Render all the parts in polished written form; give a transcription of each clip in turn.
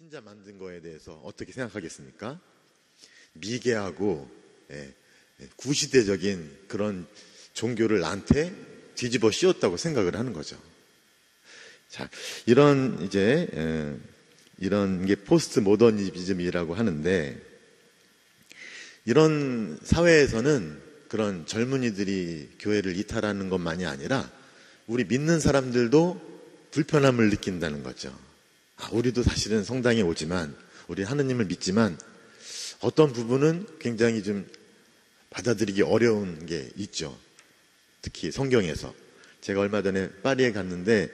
신자 만든 거에 대해서 어떻게 생각하겠습니까? 미개하고 구시대적인 그런 종교를 나한테 뒤집어 씌웠다고 생각을 하는 거죠. 자, 이런 게 포스트 모더니즘이라고 하는데, 이런 사회에서는 그런 젊은이들이 교회를 이탈하는 것만이 아니라 우리 믿는 사람들도 불편함을 느낀다는 거죠. 우리도 사실은 성당에 오지만, 우리 하느님을 믿지만 어떤 부분은 굉장히 좀 받아들이기 어려운 게 있죠. 특히 성경에서. 제가 얼마 전에 파리에 갔는데,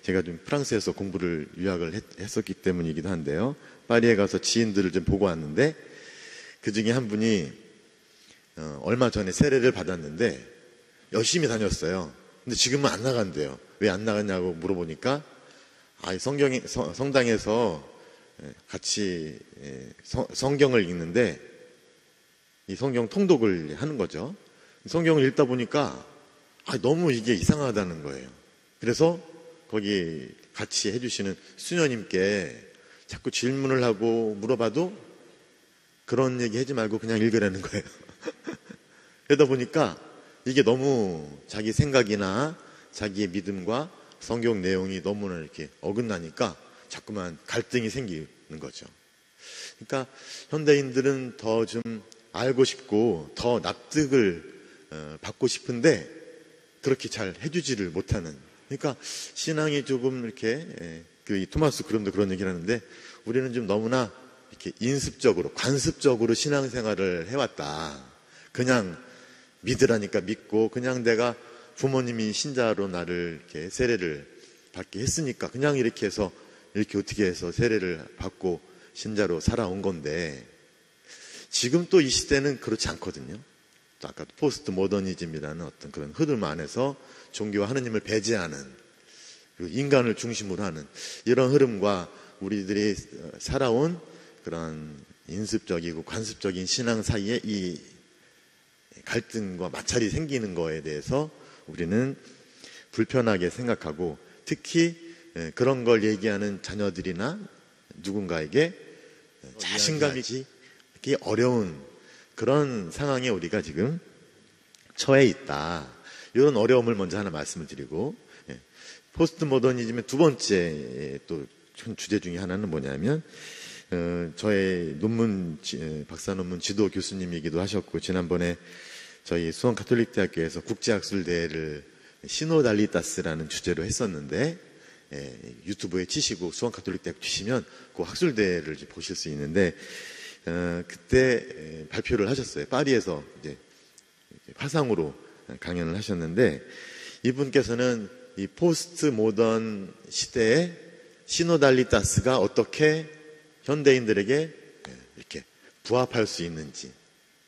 제가 좀 프랑스에서 공부를 유학을 했었기 때문이기도 한데요. 파리에 가서 지인들을 좀 보고 왔는데, 그 중에 한 분이 얼마 전에 세례를 받았는데 열심히 다녔어요. 근데 지금은 안 나간대요. 왜 안 나갔냐고 물어보니까 성당에서 같이 성경을 읽는데 이 성경 통독을 하는 거죠. 성경을 읽다 보니까 너무 이게 이상하다는 거예요. 그래서 거기 같이 해주시는 수녀님께 자꾸 질문을 하고 물어봐도 그런 얘기 하지 말고 그냥 읽으라는 거예요. 그러다 보니까 이게 너무 자기 생각이나 자기의 믿음과 성경 내용이 너무나 이렇게 어긋나니까 자꾸만 갈등이 생기는 거죠. 그러니까 현대인들은 더 좀 알고 싶고 더 납득을 받고 싶은데 그렇게 잘 해주지를 못하는. 그러니까 신앙이 조금 이렇게 이 토마스 그럼도 그런 얘기를 하는데, 우리는 좀 너무나 이렇게 인습적으로, 관습적으로 신앙생활을 해왔다. 그냥 믿으라니까 믿고, 그냥 내가 부모님이 신자로 나를 이렇게 세례를 받게 했으니까 그냥 이렇게 해서 이렇게 어떻게 해서 세례를 받고 신자로 살아온 건데, 지금 또 이 시대는 그렇지 않거든요. 또 아까 포스트 모더니즘이라는 어떤 그런 흐름 안에서 종교와 하느님을 배제하는, 그리고 인간을 중심으로 하는 이런 흐름과 우리들이 살아온 그런 인습적이고 관습적인 신앙 사이에 이 갈등과 마찰이 생기는 거에 대해서 우리는 불편하게 생각하고, 특히 그런 걸 얘기하는 자녀들이나 누군가에게 자신감이 있기 어려운 그런 상황에 우리가 지금 처해 있다. 이런 어려움을 먼저 하나 말씀을 드리고, 포스트 모더니즘의 두 번째 또 주제 중에 하나는 뭐냐면, 저의 박사 논문 지도 교수님이기도 하셨고, 지난번에 저희 수원 가톨릭대학교에서 국제학술대회를 시노달리타스라는 주제로 했었는데, 유튜브에 치시고 수원 가톨릭대학 치시면 그 학술대회를 보실 수 있는데, 그때 발표를 하셨어요. 파리에서 이제 화상으로 강연을 하셨는데, 이분께서는 이 포스트 모던 시대에 시노달리타스가 어떻게 현대인들에게 이렇게 부합할 수 있는지,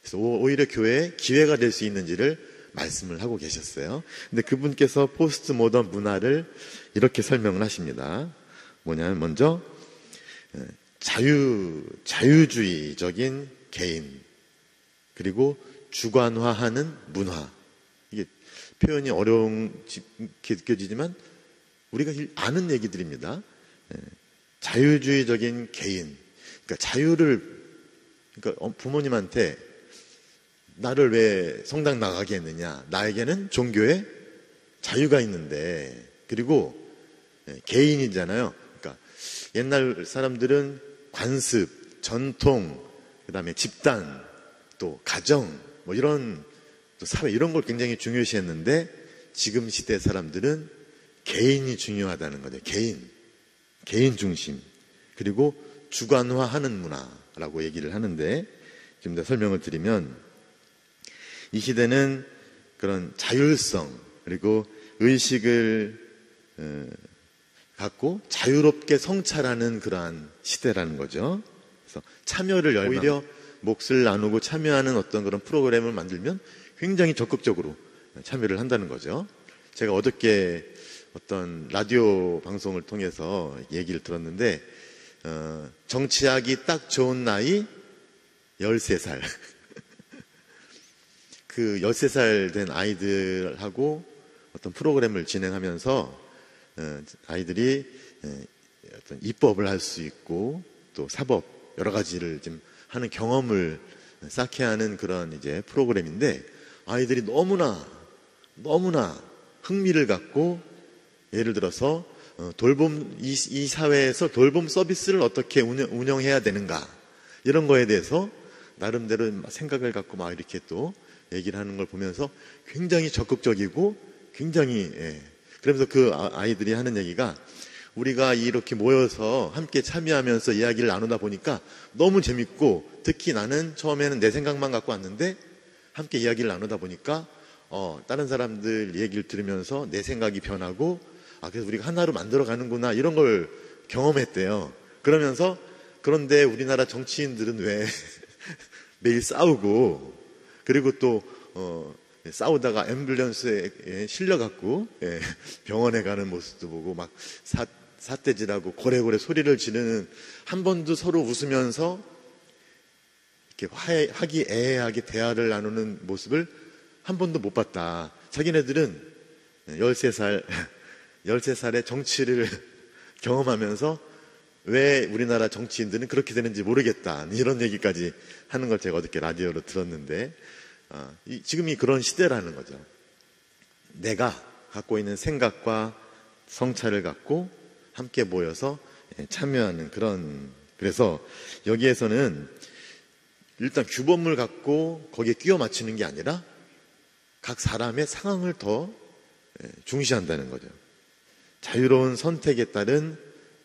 그래서 오히려 교회에 기회가 될 수 있는지를 말씀을 하고 계셨어요. 근데 그분께서 포스트 모던 문화를 이렇게 설명을 하십니다. 뭐냐면, 먼저 자유주의적인 개인, 그리고 주관화하는 문화. 이게 표현이 어렵게 느껴지지만 우리가 아는 얘기들입니다. 자유주의적인 개인, 그러니까 그러니까 부모님한테 나를 왜 성당 나가게 했느냐, 나에게는 종교에 자유가 있는데, 그리고 개인이잖아요. 그러니까 옛날 사람들은 관습, 전통, 그 다음에 집단, 또 가정, 뭐 이런 또 사회, 이런 걸 굉장히 중요시했는데, 지금 시대 사람들은 개인이 중요하다는 거죠. 개인 중심, 그리고 주관화하는 문화라고 얘기를 하는데, 좀 더 설명을 드리면, 이 시대는 그런 자율성, 그리고 의식을 갖고 자유롭게 성찰하는 그러한 시대라는 거죠. 그래서 참여를 오히려 몫을 나누고 참여하는 어떤 그런 프로그램을 만들면 굉장히 적극적으로 참여를 한다는 거죠. 제가 어저께 어떤 라디오 방송을 통해서 얘기를 들었는데, 정치하기 딱 좋은 나이 13살. 그 13살 된 아이들하고 어떤 프로그램을 진행하면서 아이들이 어떤 입법을 할 수 있고, 또 사법 여러 가지를 좀 하는 경험을 쌓게 하는 그런 이제 프로그램인데, 아이들이 너무나 흥미를 갖고, 예를 들어서 이 사회에서 돌봄 서비스를 어떻게 운영해야 되는가, 이런 거에 대해서 나름대로 생각을 갖고 막 이렇게 또 얘기를 하는 걸 보면서 굉장히 적극적이고, 굉장히, 그러면서 그 아이들이 하는 얘기가, 우리가 이렇게 모여서 함께 참여하면서 이야기를 나누다 보니까 너무 재밌고, 특히 나는 처음에는 내 생각만 갖고 왔는데 함께 이야기를 나누다 보니까 다른 사람들 얘기를 들으면서 내 생각이 변하고, 그래서 우리가 하나로 만들어 가는구나, 이런 걸 경험했대요. 그러면서, 그런데 우리나라 정치인들은 왜 매일 싸우고, 그리고 또 싸우다가 앰뷸런스에 실려갖고 병원에 가는 모습도 보고, 막 삿대질하고 고래고래 소리를 지르는, 한 번도 서로 웃으면서 이렇게 화기애애하게 대화를 나누는 모습을 한 번도 못 봤다. 자기네들은 13살의 정치를 경험하면서 왜 우리나라 정치인들은 그렇게 되는지 모르겠다, 이런 얘기까지 하는 걸 제가 어저께 라디오로 들었는데, 지금이 그런 시대라는 거죠. 내가 갖고 있는 생각과 성찰을 갖고 함께 모여서 참여하는 그런, 그래서 여기에서는 일단 규범을 갖고 거기에 끼워 맞추는 게 아니라 각 사람의 상황을 더 중시한다는 거죠. 자유로운 선택에 따른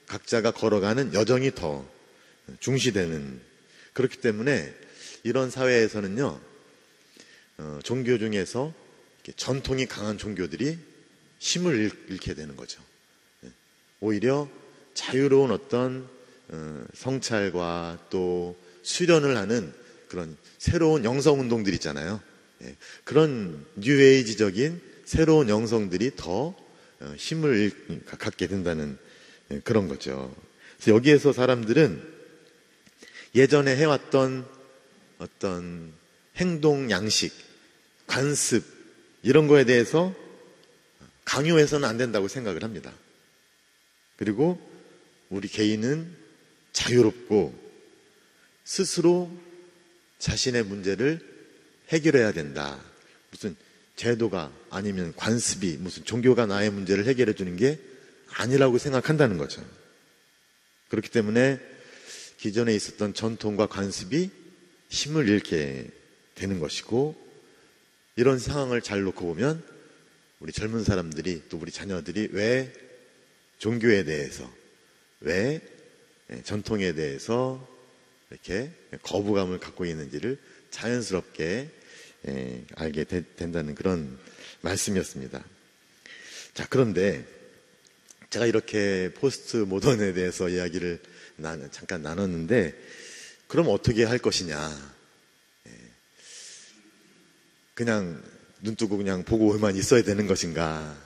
각자가 걸어가는 여정이 더 중시되는, 그렇기 때문에 이런 사회에서는요, 종교 중에서 전통이 강한 종교들이 힘을 잃게 되는 거죠. 오히려 자유로운 어떤 성찰과 또 수련을 하는 그런 새로운 영성운동들 있잖아요. 그런 뉴에이지적인 새로운 영성들이 더 힘을 갖게 된다는 그런 거죠. 그래서 여기에서 사람들은 예전에 해왔던 어떤 행동 양식, 관습, 이런 거에 대해서 강요해서는 안 된다고 생각을 합니다. 그리고 우리 개인은 자유롭고 스스로 자신의 문제를 해결해야 된다. 무슨 제도가 아니면 관습이, 무슨 종교가 나의 문제를 해결해 주는 게 아니라고 생각한다는 거죠. 그렇기 때문에 기존에 있었던 전통과 관습이 힘을 잃게 되는 것이고, 이런 상황을 잘 놓고 보면 우리 젊은 사람들이, 또 우리 자녀들이 왜 종교에 대해서, 왜 전통에 대해서 이렇게 거부감을 갖고 있는지를 자연스럽게 알게 된다는 그런 말씀이었습니다. 자, 그런데 제가 이렇게 포스트 모던에 대해서 이야기를 잠깐 나눴는데, 그럼 어떻게 할 것이냐? 그냥 눈 뜨고 그냥 보고만 있어야 되는 것인가?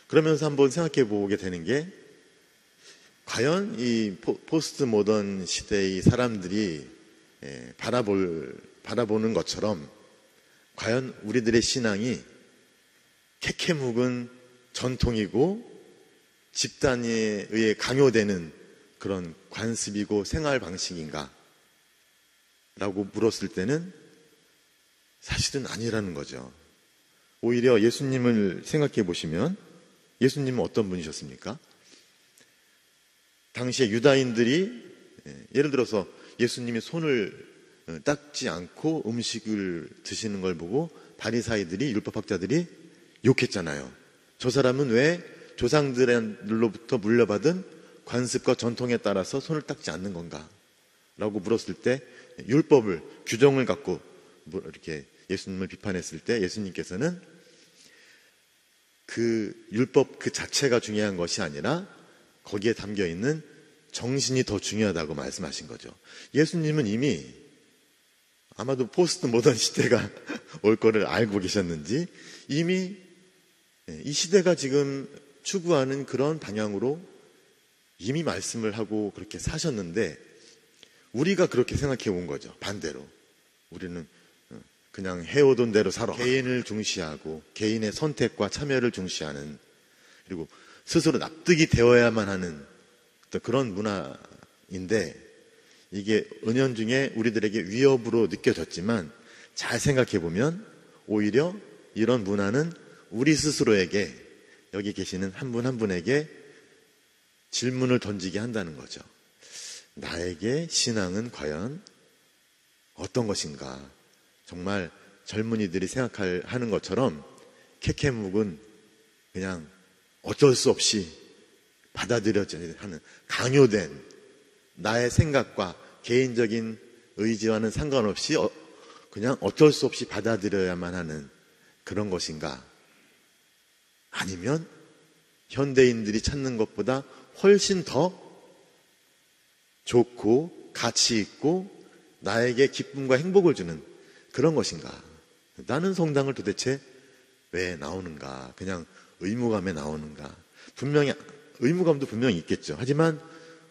그러면서 한번 생각해 보게 되는 게, 과연 이 포스트 모던 시대의 사람들이 바라보는 것처럼 과연 우리들의 신앙이 캐캐 묵은 전통이고 집단에 의해 강요되는 그런 관습이고 생활 방식인가? 라고 물었을 때는 사실은 아니라는 거죠. 오히려 예수님을 생각해 보시면, 예수님은 어떤 분이셨습니까? 당시에 유다인들이 예를 들어서 예수님이 손을 닦지 않고 음식을 드시는 걸 보고 바리사이들이, 율법학자들이 욕했잖아요. 저 사람은 왜 조상들로부터 물려받은 관습과 전통에 따라서 손을 닦지 않는 건가? 라고 물었을 때, 율법을, 규정을 갖고 이렇게 예수님을 비판했을 때 예수님께서는 그 율법 그 자체가 중요한 것이 아니라 거기에 담겨 있는 정신이 더 중요하다고 말씀하신 거죠. 예수님은 이미 아마도 포스트 모던 시대가 올 거를 알고 계셨는지 이미 이 시대가 지금 추구하는 그런 방향으로 이미 말씀을 하고 그렇게 사셨는데, 우리가 그렇게 생각해 온 거죠. 반대로 우리는 그냥 해오던 대로 살아, 개인을 중시하고 개인의 선택과 참여를 중시하는, 그리고 스스로 납득이 되어야만 하는 어떤 그런 문화인데 이게 은연중에 우리들에게 위협으로 느껴졌지만 잘 생각해 보면 오히려 이런 문화는 우리 스스로에게 여기 계시는 한 분 한 분에게 질문을 던지게 한다는 거죠. 나에게 신앙은 과연 어떤 것인가? 정말 젊은이들이 생각하는 것처럼 캐캐묵은 그냥 어쩔 수 없이 받아들여져야 하는 강요된 나의 생각과 개인적인 의지와는 상관없이 그냥 어쩔 수 없이 받아들여야만 하는 그런 것인가? 아니면 현대인들이 찾는 것보다 훨씬 더 좋고 가치 있고 나에게 기쁨과 행복을 주는 그런 것인가? 나는 성당을 도대체 왜 나오는가? 그냥 의무감에 나오는가? 분명히 의무감도 분명히 있겠죠. 하지만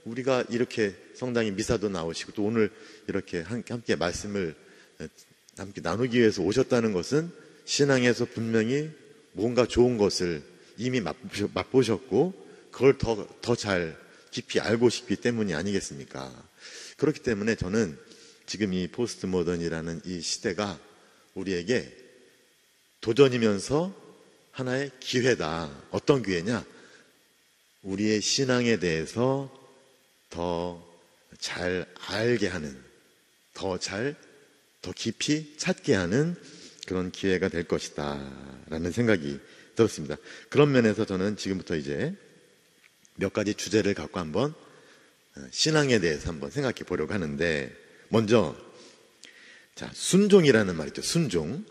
우리가 이렇게 성당에 미사도 나오시고 또 오늘 이렇게 함께 말씀을 함께 나누기 위해서 오셨다는 것은 신앙에서 분명히 뭔가 좋은 것을 이미 맛보셨고 그걸 더 잘 깊이 알고 싶기 때문이 아니겠습니까? 그렇기 때문에 저는 지금 이 포스트 모던이라는 이 시대가 우리에게 도전이면서 하나의 기회다. 어떤 기회냐? 우리의 신앙에 대해서 더 잘 알게 하는, 더 깊이 찾게 하는 그런 기회가 될 것이다 라는 생각이 들었습니다. 그런 면에서 저는 지금부터 이제 몇 가지 주제를 갖고 한번 신앙에 대해서 한번 생각해 보려고 하는데, 먼저 순종이라는 말 있죠. 순종.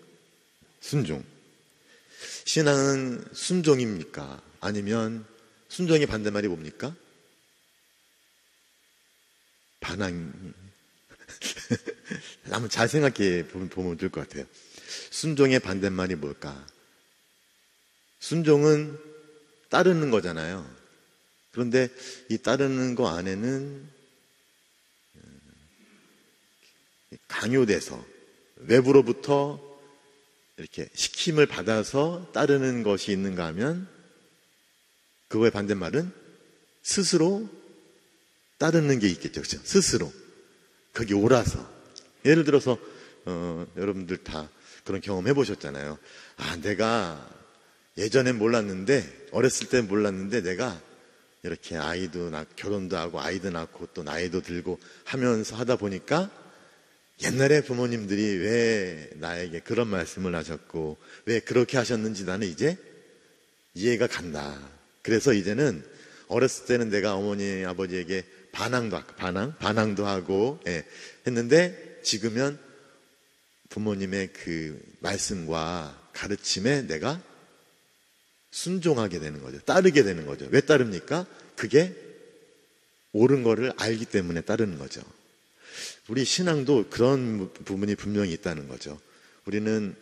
신앙은 순종입니까? 아니면 순종의 반대말이 뭡니까? 반항. 한번 잘 생각해 보면 될 것 같아요. 순종의 반대말이 뭘까? 순종은 따르는 거잖아요. 그런데 이 따르는 거 안에는 강요돼서 외부로부터 이렇게 시킴을 받아서 따르는 것이 있는가 하면 그거의 반대말은 스스로 따르는 게 있겠죠. 그렇죠? 스스로. 거기 옳아서. 예를 들어서 여러분들 다 그런 경험 해보셨잖아요. 내가 예전엔 몰랐는데, 어렸을 땐 몰랐는데 내가 이렇게 결혼도 하고 아이도 낳고 또 나이도 들고 하면서 하다 보니까 옛날에 부모님들이 왜 나에게 그런 말씀을 하셨고 왜 그렇게 하셨는지 나는 이제 이해가 간다. 그래서 이제는 어렸을 때는 내가 어머니 아버지에게 반항도 하고 했는데 지금은 부모님의 그 말씀과 가르침에 내가 순종하게 되는 거죠. 따르게 되는 거죠. 왜 따릅니까? 그게 옳은 거를 알기 때문에 따르는 거죠. 우리 신앙도 그런 부분이 분명히 있다는 거죠. 우리는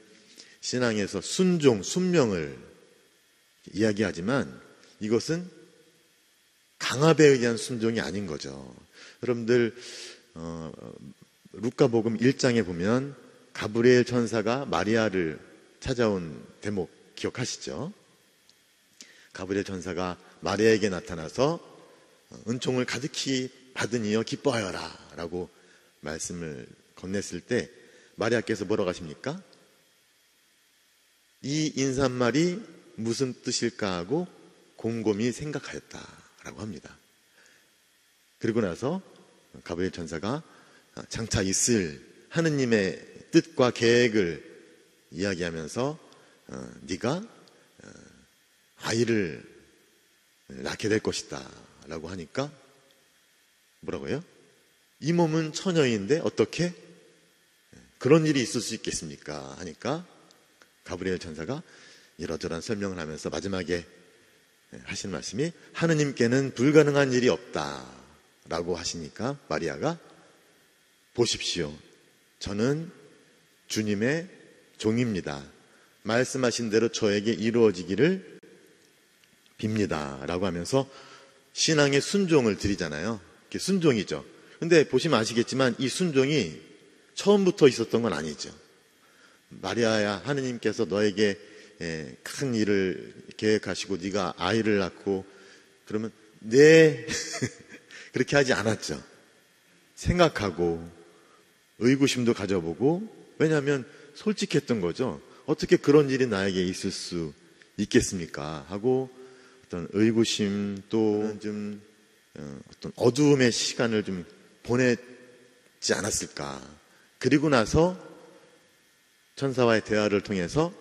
신앙에서 순명을 이야기하지만 이것은 강압에 의한 순종이 아닌 거죠. 여러분들 루카복음 1장에 보면 가브리엘 천사가 마리아를 찾아온 대목 기억하시죠? 가브리엘 천사가 마리아에게 나타나서 은총을 가득히 받으니여 기뻐하여라 라고 말씀을 건넸을 때 마리아께서 뭐라고 하십니까? 이 인사말이 무슨 뜻일까 하고 곰곰이 생각하였다라고 합니다. 그리고 나서 가브리엘 천사가 장차 있을 하느님의 뜻과 계획을 이야기하면서 네가 아이를 낳게 될 것이다 라고 하니까 뭐라고요? 이 몸은 처녀인데 어떻게 그런 일이 있을 수 있겠습니까? 하니까 가브리엘 천사가 이러저러한 설명을 하면서 마지막에 하신 말씀이 하느님께는 불가능한 일이 없다 라고 하시니까 마리아가 보십시오. 저는 주님의 종입니다. 말씀하신 대로 저에게 이루어지기를 빕니다 라고 하면서 신앙의 순종을 드리잖아요. 이게 순종이죠. 근데 보시면 아시겠지만 이 순종이 처음부터 있었던 건 아니죠. 마리아야, 하느님께서 너에게 큰 일을 계획하시고 네가 아이를 낳고 그러면 네 그렇게 하지 않았죠. 생각하고 의구심도 가져보고, 왜냐하면 솔직했던 거죠. 어떻게 그런 일이 나에게 있을 수 있겠습니까? 하고 어떤 의구심 또 좀 어떤 어두움의 시간을 좀 보냈지 않았을까. 그리고 나서 천사와의 대화를 통해서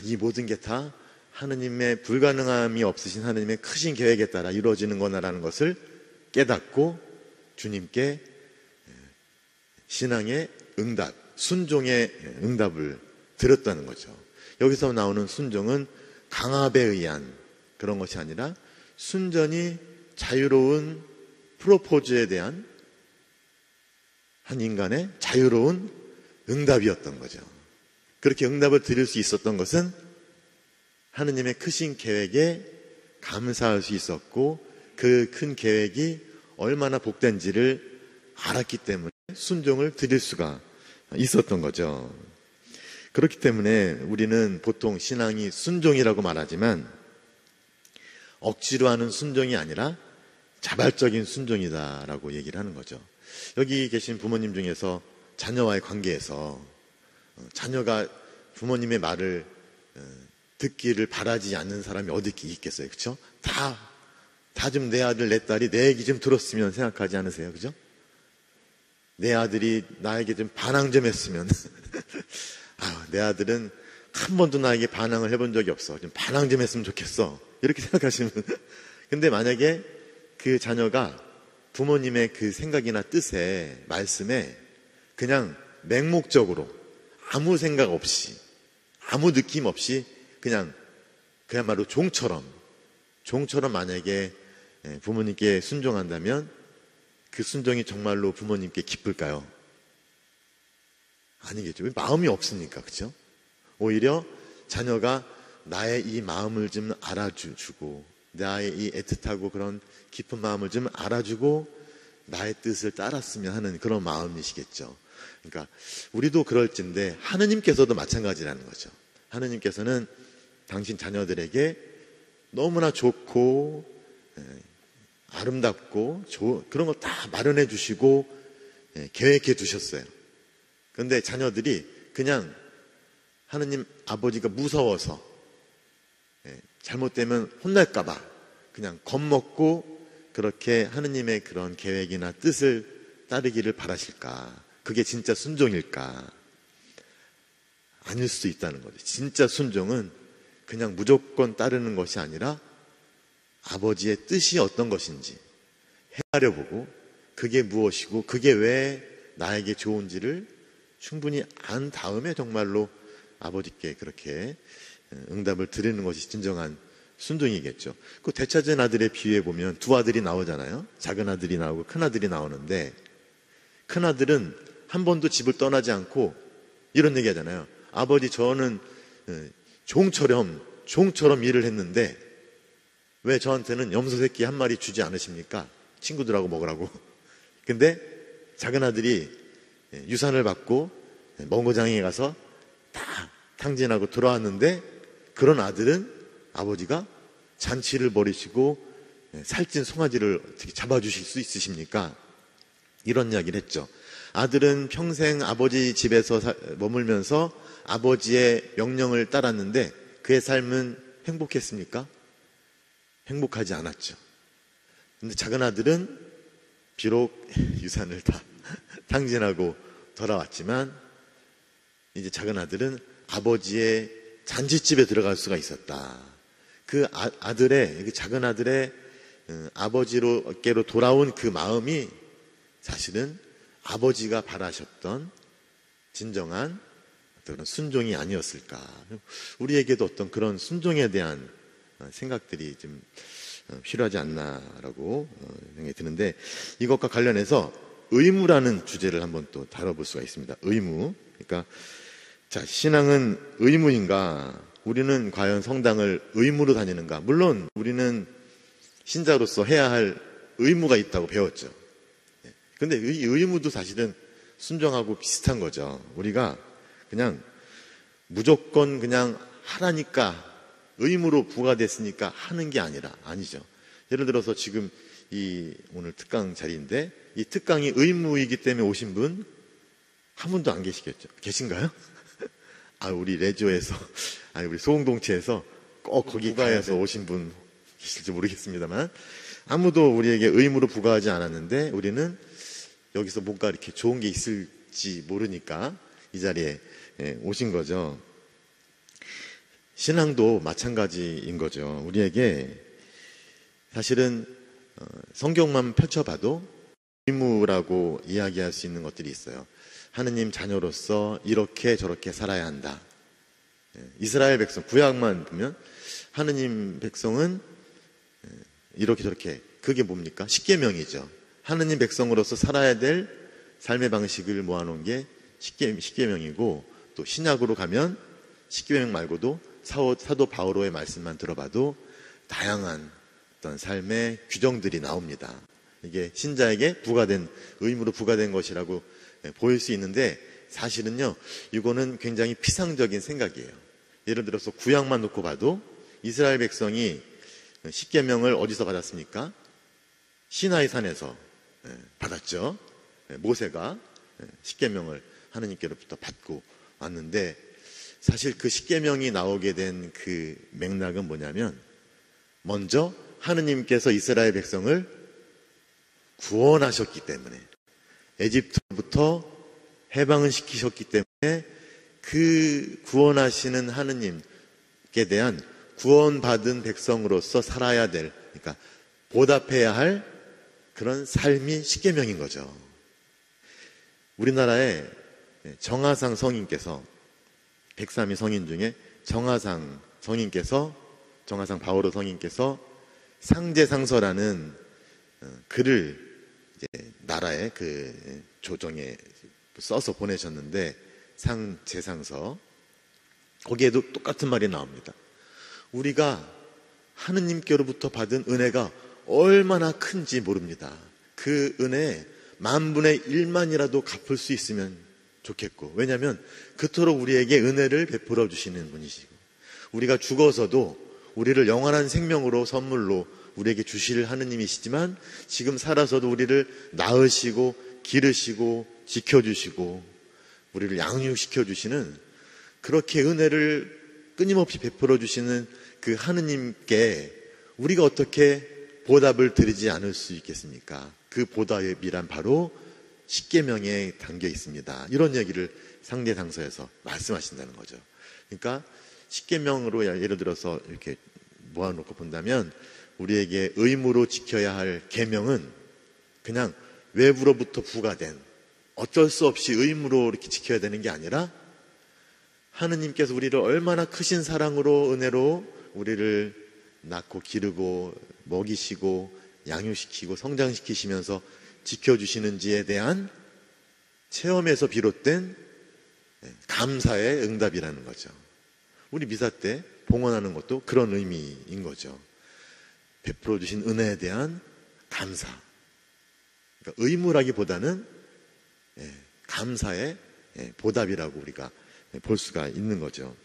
이 모든 게 다 하느님의 불가능함이 없으신 하느님의 크신 계획에 따라 이루어지는 거나라는 것을 깨닫고 주님께 신앙의 응답, 순종의 응답을 드렸다는 거죠. 여기서 나오는 순종은 강압에 의한 그런 것이 아니라 순전히 자유로운 프로포즈에 대한 한 인간의 자유로운 응답이었던 거죠. 그렇게 응답을 드릴 수 있었던 것은 하느님의 크신 계획에 감사할 수 있었고, 그 큰 계획이 얼마나 복된지를 알았기 때문에 순종을 드릴 수가 있었던 거죠. 그렇기 때문에 우리는 보통 신앙이 순종이라고 말하지만 억지로 하는 순종이 아니라 자발적인 순종이다라고 얘기를 하는 거죠. 여기 계신 부모님 중에서 자녀와의 관계에서 자녀가 부모님의 말을 듣기를 바라지 않는 사람이 어디 있겠어요? 그렇죠? 다 좀 내 아들 내 딸이 내 얘기 좀 들었으면 생각하지 않으세요? 그죠? 내 아들이 나에게 좀 반항 좀 했으면 내 아들은 한 번도 나에게 반항을 해본 적이 없어. 좀 반항 좀 했으면 좋겠어. 이렇게 생각하시면 근데 만약에 그 자녀가 부모님의 그 생각이나 뜻에 말씀에 그냥 맹목적으로 아무 생각 없이 아무 느낌 없이 그야말로 종처럼 만약에 부모님께 순종한다면 그 순종이 정말로 부모님께 기쁠까요? 아니겠죠. 왜? 마음이 없으니까. 그렇죠? 오히려 자녀가 나의 이 마음을 좀 알아주고 나의 이 애틋하고 그런 깊은 마음을 좀 알아주고 나의 뜻을 따랐으면 하는 그런 마음이시겠죠. 그러니까 우리도 그럴진데 하느님께서도 마찬가지라는 거죠. 하느님께서는 당신 자녀들에게 너무나 좋고 아름답고 그런 거 다 마련해 주시고 계획해 두셨어요. 그런데 자녀들이 그냥 하느님 아버지가 무서워서 잘못되면 혼날까 봐 그냥 겁먹고 그렇게 하느님의 그런 계획이나 뜻을 따르기를 바라실까? 그게 진짜 순종일까? 아닐 수도 있다는 거죠. 진짜 순종은 그냥 무조건 따르는 것이 아니라 아버지의 뜻이 어떤 것인지 헤아려보고 그게 무엇이고 그게 왜 나에게 좋은지를 충분히 안 다음에 정말로 아버지께 그렇게 응답을 드리는 것이 진정한 순종이겠죠. 그 되찾은 아들의 비유에 보면 두 아들이 나오잖아요. 작은 아들이 나오고 큰 아들이 나오는데 큰 아들은 한 번도 집을 떠나지 않고 이런 얘기 하잖아요. 아버지, 저는 종처럼 일을 했는데 왜 저한테는 염소 새끼 한 마리 주지 않으십니까? 친구들하고 먹으라고. 근데 작은 아들이 유산을 받고 먼 고장에 가서 다 탕진하고 돌아왔는데 그런 아들은 아버지가 잔치를 벌이시고 살찐 송아지를 어떻게 잡아주실 수 있으십니까? 이런 이야기를 했죠. 아들은 평생 아버지 집에서 머물면서 아버지의 명령을 따랐는데 그의 삶은 행복했습니까? 행복하지 않았죠. 근데 작은 아들은 비록 유산을 다 탕진하고 돌아왔지만 이제 작은 아들은 아버지의 잔치집에 들어갈 수가 있었다. 그 아들의, 작은 아들의 아버지로께로 돌아온 그 마음이 사실은 아버지가 바라셨던 진정한 어떤 순종이 아니었을까. 우리에게도 어떤 그런 순종에 대한 생각들이 좀 필요하지 않나라고 생각이 드는데, 이것과 관련해서 의무라는 주제를 한번 또 다뤄볼 수가 있습니다. 의무. 그러니까 자, 신앙은 의무인가? 우리는 과연 성당을 의무로 다니는가? 물론 우리는 신자로서 해야 할 의무가 있다고 배웠죠. 근데 이 의무도 사실은 순종하고 비슷한 거죠. 우리가 그냥 무조건 그냥 하라니까 의무로 부과됐으니까 하는 게 아니죠. 예를 들어서 지금 이 오늘 특강 자리인데, 이 특강이 의무이기 때문에 오신 분 한 분도 안 계시겠죠? 계신가요? 우리 레조에서, 우리 소공동체에서 꼭 거기 가에서 오신 분 계실지 모르겠습니다만, 아무도 우리에게 의무로 부과하지 않았는데, 우리는 여기서 뭔가 이렇게 좋은 게 있을지 모르니까 이 자리에 오신 거죠. 신앙도 마찬가지인 거죠. 우리에게 사실은 성경만 펼쳐봐도 의무라고 이야기할 수 있는 것들이 있어요. 하느님 자녀로서 이렇게 저렇게 살아야 한다. 이스라엘 백성, 구약만 보면 하느님 백성은 이렇게 저렇게, 그게 뭡니까? 십계명이죠. 하느님 백성으로서 살아야 될 삶의 방식을 모아놓은 게 십계명이고, 또 신약으로 가면 십계명 말고도 사도 바오로의 말씀만 들어봐도 다양한 어떤 삶의 규정들이 나옵니다. 이게 신자에게 의무로 부과된 것이라고 보일 수 있는데, 사실은요, 이거는 굉장히 피상적인 생각이에요. 예를 들어서 구약만 놓고 봐도 이스라엘 백성이 십계명을 어디서 받았습니까? 시나이 산에서 받았죠. 모세가 십계명을 하느님께로부터 받고 왔는데, 사실 그 십계명이 나오게 된 그 맥락은 뭐냐면, 먼저 하느님께서 이스라엘 백성을 구원하셨기 때문에, 에집트로부터 해방을 시키셨기 때문에, 그 구원하시는 하느님께 대한 구원받은 백성으로서 살아야 될, 그러니까 보답해야 할 그런 삶이 십계명인 거죠. 우리나라에 정하상 성인께서, 103위 성인 중에 정하상 바오로 성인께서 상제상서라는 글을 이제 나라의 그 조정에 써서 보내셨는데, 상제상서, 거기에도 똑같은 말이 나옵니다. 우리가 하느님께로부터 받은 은혜가 얼마나 큰지 모릅니다. 그 은혜 10,000분의 1만이라도 갚을 수 있으면 좋겠고, 왜냐하면 그토록 우리에게 은혜를 베풀어 주시는 분이시고, 우리가 죽어서도 우리를 영원한 생명으로 선물로 우리에게 주실 하느님이시지만, 지금 살아서도 우리를 낳으시고 기르시고 지켜주시고 우리를 양육시켜 주시는, 그렇게 은혜를 끊임없이 베풀어 주시는 그 하느님께 우리가 어떻게 보답을 드리지 않을 수 있겠습니까? 그 보답이란 바로 십계명에 담겨 있습니다. 이런 얘기를 상대상서에서 말씀하신다는 거죠. 그러니까 십계명으로 예를 들어서 이렇게 모아놓고 본다면, 우리에게 의무로 지켜야 할 계명은 그냥 외부로부터 부과된, 어쩔 수 없이 의무로 이렇게 지켜야 되는 게 아니라, 하느님께서 우리를 얼마나 크신 사랑으로, 은혜로 우리를 낳고 기르고 먹이시고 양육시키고 성장시키시면서 지켜주시는지에 대한 체험에서 비롯된 감사의 응답이라는 거죠. 우리 미사 때 봉헌하는 것도 그런 의미인 거죠. 베풀어 주신 은혜에 대한 감사. 그러니까 의무라기보다는 감사의 보답이라고 우리가 볼 수가 있는 거죠.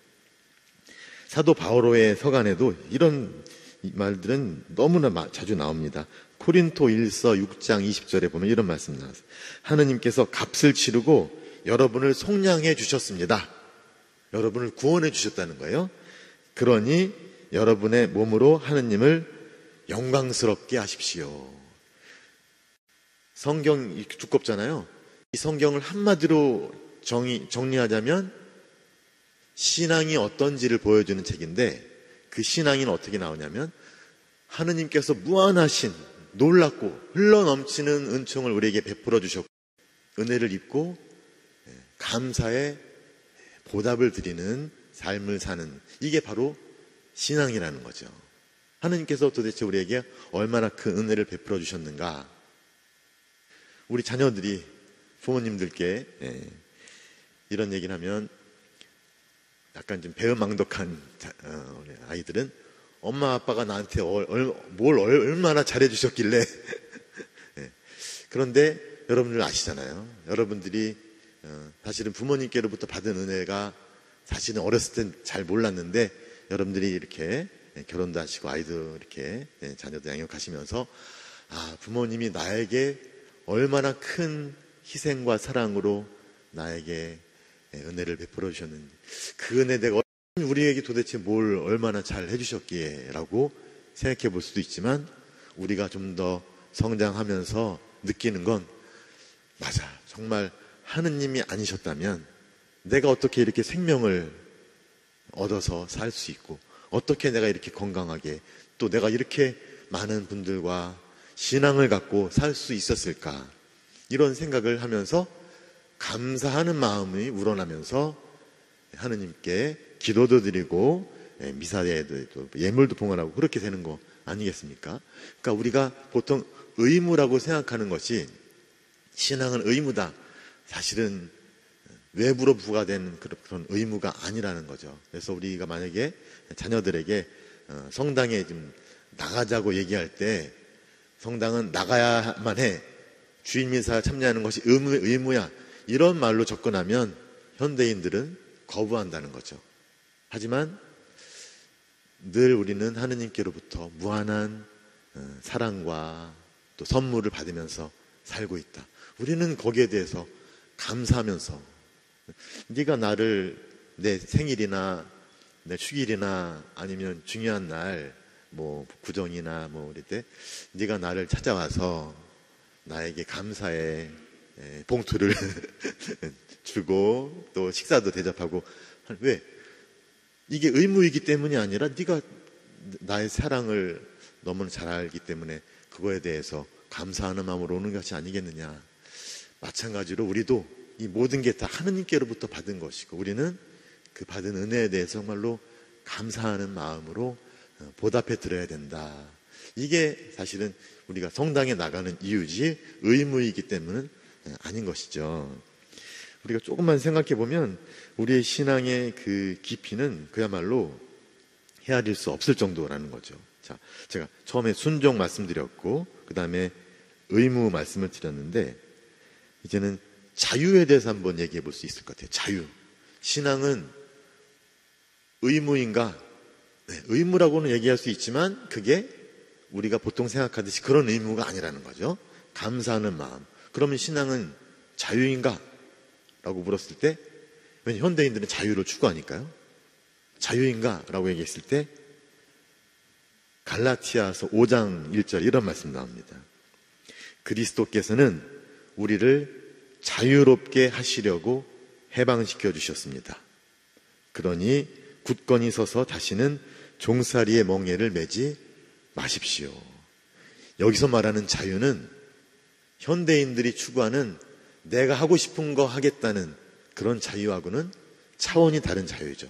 사도 바오로의 서간에도 이런 말들은 너무나 자주 나옵니다. 코린토 1서 6장 20절에 보면 이런 말씀 나왔어요. 하느님께서 값을 치르고 여러분을 속량해 주셨습니다. 여러분을 구원해 주셨다는 거예요. 그러니 여러분의 몸으로 하느님을 영광스럽게 하십시오. 성경이 두껍잖아요. 이 성경을 한마디로 정리하자면 신앙이 어떤지를 보여주는 책인데, 그 신앙이 어떻게 나오냐면, 하느님께서 무한하신 놀랍고 흘러넘치는 은총을 우리에게 베풀어 주셨고, 은혜를 입고 감사의 보답을 드리는 삶을 사는, 이게 바로 신앙이라는 거죠. 하느님께서 도대체 우리에게 얼마나 큰 은혜를 베풀어 주셨는가. 우리 자녀들이 부모님들께 이런 얘기를 하면, 약간 좀 배은망덕한 아이들은 엄마 아빠가 나한테 뭘 얼마나 잘해주셨길래 그런데 여러분들 아시잖아요. 여러분들이 사실은 부모님께로부터 받은 은혜가 사실은 어렸을 땐 잘 몰랐는데, 여러분들이 이렇게 결혼도 하시고 아이도 이렇게 자녀도 양육하시면서 부모님이 나에게 얼마나 큰 희생과 사랑으로 나에게 은혜를 베풀어 주셨는지, 그 은혜 내가 우리에게 도대체 뭘 얼마나 잘 해주셨기에 라고 생각해 볼 수도 있지만, 우리가 좀 더 성장하면서 느끼는 건, 맞아, 정말 하느님이 아니셨다면 내가 어떻게 이렇게 생명을 얻어서 살 수 있고, 어떻게 내가 이렇게 건강하게, 또 내가 이렇게 많은 분들과 신앙을 갖고 살 수 있었을까, 이런 생각을 하면서 감사하는 마음이 우러나면서 하느님께 기도도 드리고 미사에도 예물도 봉헌하고 그렇게 되는 거 아니겠습니까? 그러니까 우리가 보통 의무라고 생각하는 것이, 신앙은 의무다, 사실은 외부로 부과된 그런 의무가 아니라는 거죠. 그래서 우리가 만약에 자녀들에게 성당에 좀 나가자고 얘기할 때, 성당은 나가야만 해, 주일 미사 참여하는 것이 의무야, 이런 말로 접근하면 현대인들은 거부한다는 거죠. 하지만 늘 우리는 하느님께로부터 무한한 사랑과 또 선물을 받으면서 살고 있다. 우리는 거기에 대해서 감사하면서, 네가 나를 내 생일이나 내 축일이나 아니면 중요한 날, 뭐 구정이나 뭐 이럴 때 네가 나를 찾아와서 나에게 감사의 봉투를 주고 또 식사도 대접하고, 왜? 이게 의무이기 때문이 아니라 네가 나의 사랑을 너무나 잘 알기 때문에 그거에 대해서 감사하는 마음으로 오는 것이 아니겠느냐. 마찬가지로 우리도 이 모든 게 다 하느님께로부터 받은 것이고, 우리는 그 받은 은혜에 대해서 정말로 감사하는 마음으로 보답해 드려야 된다. 이게 사실은 우리가 성당에 나가는 이유지 의무이기 때문은 아닌 것이죠. 우리가 조금만 생각해 보면 우리의 신앙의 그 깊이는 그야말로 헤아릴 수 없을 정도라는 거죠. 자, 제가 처음에 순종 말씀드렸고, 그 다음에 의무 말씀을 드렸는데, 이제는 자유에 대해서 한번 얘기해 볼 수 있을 것 같아요. 자유. 신앙은 의무인가? 네, 의무라고는 얘기할 수 있지만 그게 우리가 보통 생각하듯이 그런 의무가 아니라는 거죠. 감사하는 마음. 그러면 신앙은 자유인가? 라고 물었을 때, 왜냐 현대인들은 자유를 추구하니까요. 자유인가? 라고 얘기했을 때 갈라티아서 5장 1절 이런 말씀 나옵니다. 그리스도께서는 우리를 자유롭게 하시려고 해방시켜 주셨습니다. 그러니 굳건히 서서 다시는 종살이의 멍에를 매지 마십시오. 여기서 말하는 자유는 현대인들이 추구하는 내가 하고 싶은 거 하겠다는 그런 자유하고는 차원이 다른 자유죠.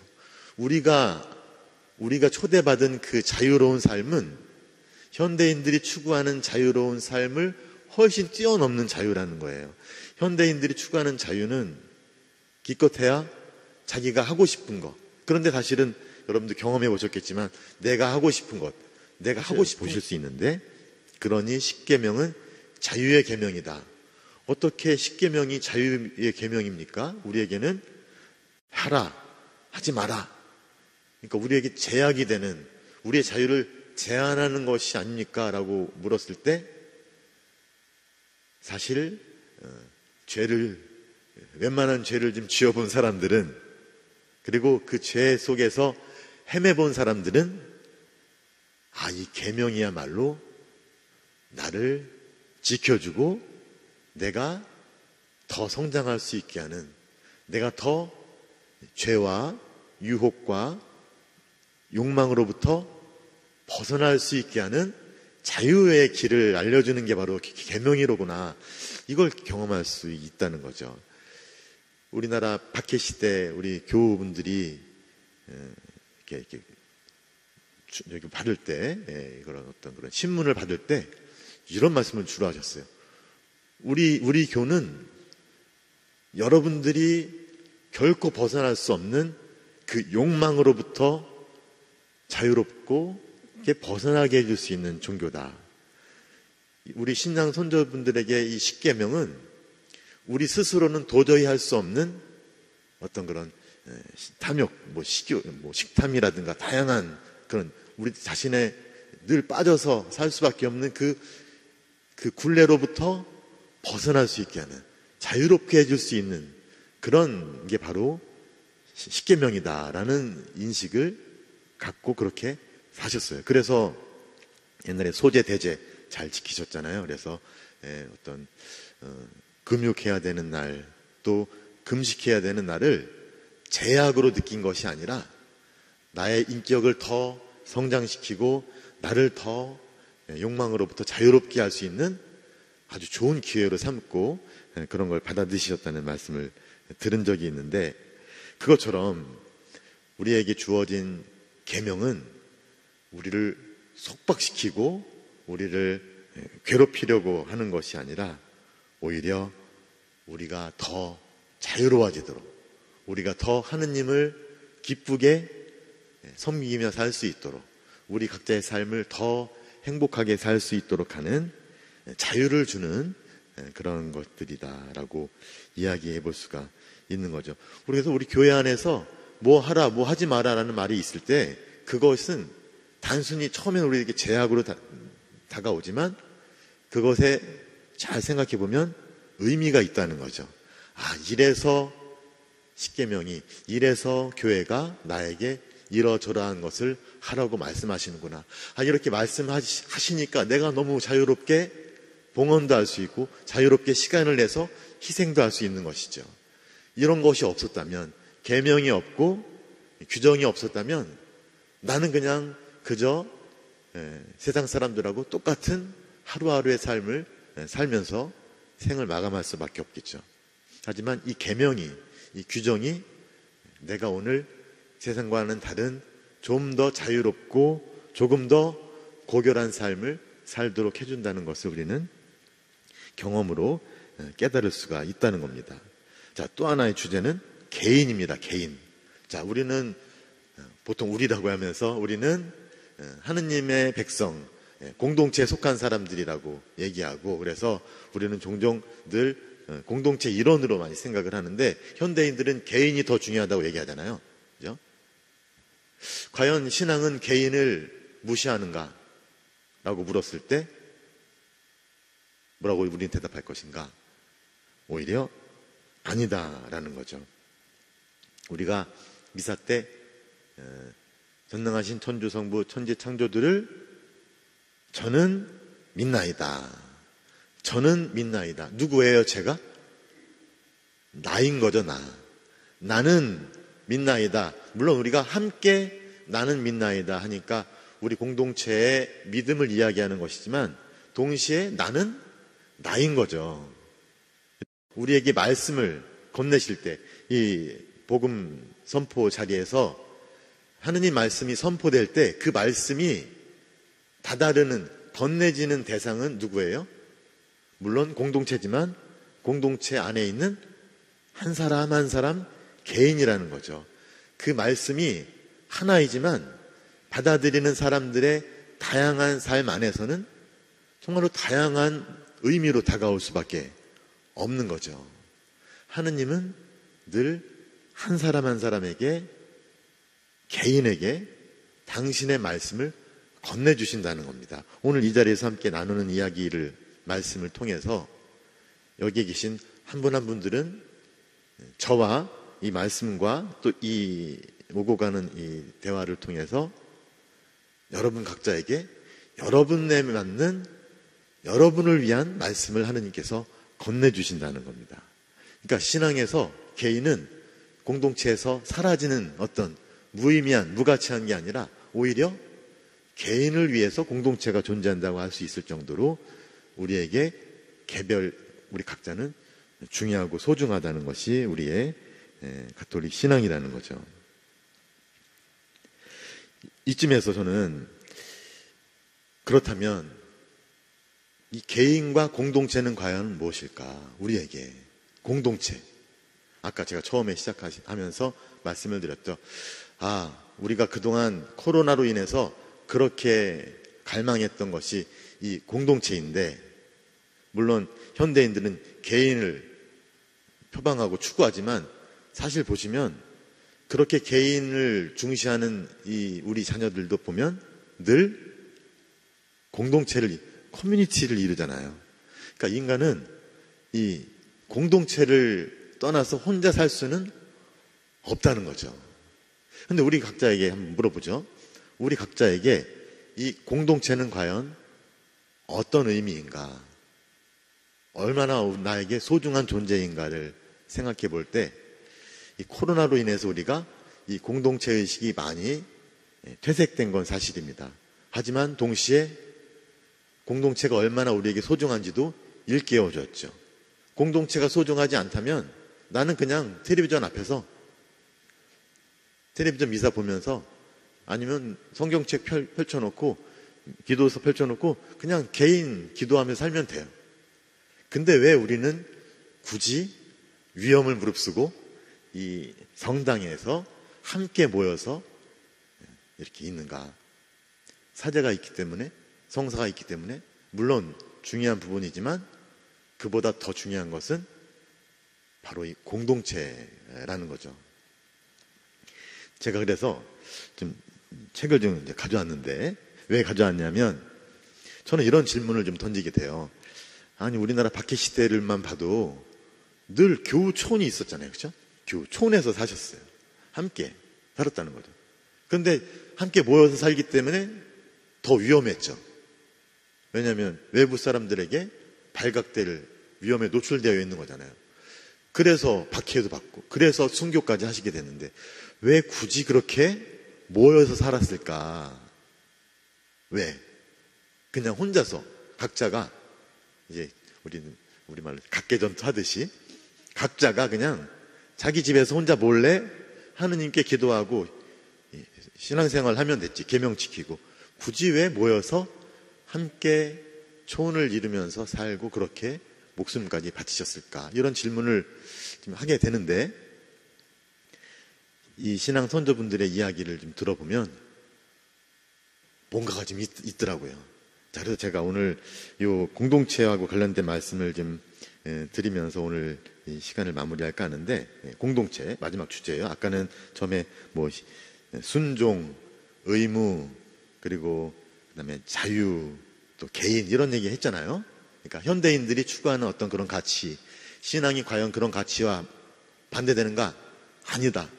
우리가 초대받은 그 자유로운 삶은 현대인들이 추구하는 자유로운 삶을 훨씬 뛰어넘는 자유라는 거예요. 현대인들이 추구하는 자유는 기껏해야 자기가 하고 싶은 것. 그런데 사실은 여러분도 경험해 보셨겠지만 내가 하고 싶은 것, 내가 하고 싶은 보실 수 있는데, 그러니 십계명은 자유의 계명이다. 어떻게 십계명이 자유의 계명입니까? 우리에게는 하라, 하지 마라. 그러니까 우리에게 제약이 되는, 우리의 자유를 제한하는 것이 아닙니까? 라고 물었을 때, 사실 웬만한 죄를 좀 지어본 사람들은, 그리고 그 죄 속에서 헤매본 사람들은 이 계명이야말로 나를 지켜주고 내가 더 성장할 수 있게 하는, 내가 더 죄와 유혹과 욕망으로부터 벗어날 수 있게 하는 자유의 길을 알려주는 게 바로 계명이로구나. 이걸 경험할 수 있다는 거죠. 우리나라 박해 시대 우리 교우분들이 이렇게 여기 받을 때, 그런 어떤 그런 신문을 받을 때 이런 말씀을 주로 하셨어요. 우리 교는 여러분들이 결코 벗어날 수 없는 그 욕망으로부터 자유롭고 이렇게 벗어나게 해줄 수 있는 종교다. 우리 신앙 선조분들에게 이 십계명은 우리 스스로는 도저히 할 수 없는 어떤 그런 탐욕, 식탐이라든가 다양한 그런 우리 자신의 늘 빠져서 살 수밖에 없는 그 그 굴레로부터 벗어날 수 있게 하는, 자유롭게 해줄 수 있는 그런 게 바로 십계명이다라는 인식을 갖고 그렇게 사셨어요. 그래서 옛날에 소제, 대제 잘 지키셨잖아요. 그래서 어떤 금육해야 되는 날, 또 금식해야 되는 날을 제약으로 느낀 것이 아니라 나의 인격을 더 성장시키고 나를 더 욕망으로부터 자유롭게 할 수 있는 아주 좋은 기회로 삼고 그런 걸 받아들이셨다는 말씀을 들은 적이 있는데, 그것처럼 우리에게 주어진 계명은 우리를 속박시키고 우리를 괴롭히려고 하는 것이 아니라 오히려 우리가 더 자유로워지도록, 우리가 더 하느님을 기쁘게 섬기며 살 수 있도록, 우리 각자의 삶을 더 행복하게 살 수 있도록 하는 자유를 주는 그런 것들이다라고 이야기해 볼 수가 있는 거죠. 그래서 우리 교회 안에서 뭐 하라, 뭐 하지 마라 라는 말이 있을 때 그것은 단순히 처음에는 우리에게 제약으로 다가오지만 그것에 잘 생각해 보면 의미가 있다는 거죠. 아, 이래서 십계명이, 이래서 교회가 나에게 이러저러한 것을 하라고 말씀하시는구나. 아, 이렇게 말씀하시니까 내가 너무 자유롭게 봉헌도 할 수 있고 자유롭게 시간을 내서 희생도 할 수 있는 것이죠. 이런 것이 없었다면, 계명이 없고 규정이 없었다면 나는 그냥 그저 세상 사람들하고 똑같은 하루하루의 삶을 살면서 생을 마감할 수밖에 없겠죠. 하지만 이 계명이, 이 규정이 내가 오늘 세상과는 다른 좀 더 자유롭고 조금 더 고결한 삶을 살도록 해준다는 것을 우리는 경험으로 깨달을 수가 있다는 겁니다. 자, 또 하나의 주제는 개인입니다. 개인. 자, 우리는 보통 우리라고 하면서 우리는 하느님의 백성, 공동체에 속한 사람들이라고 얘기하고, 그래서 우리는 종종 늘 공동체 일원으로 많이 생각을 하는데 현대인들은 개인이 더 중요하다고 얘기하잖아요. 그죠? 과연 신앙은 개인을 무시하는가? 라고 물었을 때 뭐라고 우리는 대답할 것인가? 오히려 아니다라는 거죠. 우리가 미사 때 전능하신 천주 성부 천지 창조들을 저는 믿나이다. 저는 믿나이다. 누구예요, 제가? 나인 거죠, 나. 나는 믿나이다. 물론 우리가 함께 나는 믿나이다 하니까 우리 공동체의 믿음을 이야기하는 것이지만 동시에 나는 나인 거죠. 우리에게 말씀을 건네실 때 이 복음 선포 자리에서 하느님 말씀이 선포될 때 그 말씀이 다다르는, 건네지는 대상은 누구예요? 물론 공동체지만 공동체 안에 있는 한 사람 한 사람 개인이라는 거죠. 그 말씀이 하나이지만 받아들이는 사람들의 다양한 삶 안에서는 정말로 다양한 의미로 다가올 수밖에 없는 거죠. 하느님은 늘 한 사람 한 사람에게, 개인에게 당신의 말씀을 건네주신다는 겁니다. 오늘 이 자리에서 함께 나누는 이야기를, 말씀을 통해서 여기에 계신 한 분 한 분들은 저와 이 말씀과 또 이 오고 가는 이 대화를 통해서 여러분 각자에게 여러분에 맞는, 여러분을 위한 말씀을 하느님께서 건네주신다는 겁니다. 그러니까 신앙에서 개인은 공동체에서 사라지는 어떤 무의미한, 무가치한 게 아니라 오히려 개인을 위해서 공동체가 존재한다고 할 수 있을 정도로 우리에게 개별, 우리 각자는 중요하고 소중하다는 것이 우리의 가톨릭 신앙이라는 거죠. 이쯤에서 저는 그렇다면 이 개인과 공동체는 과연 무엇일까? 우리에게 공동체. 아까 제가 처음에 시작하면서 말씀을 드렸죠. 아, 우리가 그동안 코로나로 인해서 그렇게 갈망했던 것이 이 공동체인데, 물론 현대인들은 개인을 표방하고 추구하지만 사실 보시면 그렇게 개인을 중시하는 이 우리 자녀들도 보면 늘 공동체를, 커뮤니티를 이루잖아요. 그러니까 인간은 이 공동체를 떠나서 혼자 살 수는 없다는 거죠. 근데 우리 각자에게 한번 물어보죠. 우리 각자에게 이 공동체는 과연 어떤 의미인가? 얼마나 나에게 소중한 존재인가를 생각해 볼 때 이 코로나로 인해서 우리가 이 공동체 의식이 많이 퇴색된 건 사실입니다. 하지만 동시에 공동체가 얼마나 우리에게 소중한지도 일깨워줬죠. 공동체가 소중하지 않다면 나는 그냥 텔레비전 앞에서 텔레비전 미사 보면서 아니면 성경책 펼쳐놓고 기도서 펼쳐놓고 그냥 개인 기도하며 살면 돼요. 근데 왜 우리는 굳이 위험을 무릅쓰고 이 성당에서 함께 모여서 이렇게 있는가? 사제가 있기 때문에, 성사가 있기 때문에, 물론 중요한 부분이지만 그보다 더 중요한 것은 바로 이 공동체라는 거죠. 제가 그래서 좀 책을 좀 이제 가져왔는데, 왜 가져왔냐면 저는 이런 질문을 좀 던지게 돼요. 아니, 우리나라 박해 시대를만 봐도 늘 교촌이 있었잖아요. 그렇죠? 교촌에서 사셨어요. 함께 살았다는 거죠. 그런데 함께 모여서 살기 때문에 더 위험했죠. 왜냐하면 외부 사람들에게 발각될 위험에 노출되어 있는 거잖아요. 그래서 박해도 받고 그래서 순교까지 하시게 됐는데 왜 굳이 그렇게 모여서 살았을까? 왜? 그냥 혼자서 각자가 이제 우리말로 각계전투 하듯이 각자가 그냥 자기 집에서 혼자 몰래 하느님께 기도하고 신앙생활 하면 됐지. 계명 지키고 굳이 왜 모여서 함께 초혼을 이루면서 살고 그렇게 목숨까지 바치셨을까? 이런 질문을 좀 하게 되는데 이 신앙 선조분들의 이야기를 좀 들어보면 뭔가가 좀 있더라고요. 자, 그래서 제가 오늘 이 공동체하고 관련된 말씀을 좀 드리면서 오늘 이 시간을 마무리할까 하는데, 공동체 마지막 주제예요. 아까는 처음에 뭐 순종, 의무, 그리고 그다음에 자유, 또 개인 이런 얘기 했잖아요. 그러니까 현대인들이 추구하는 어떤 그런 가치, 신앙이 과연 그런 가치와 반대되는가? 아니다.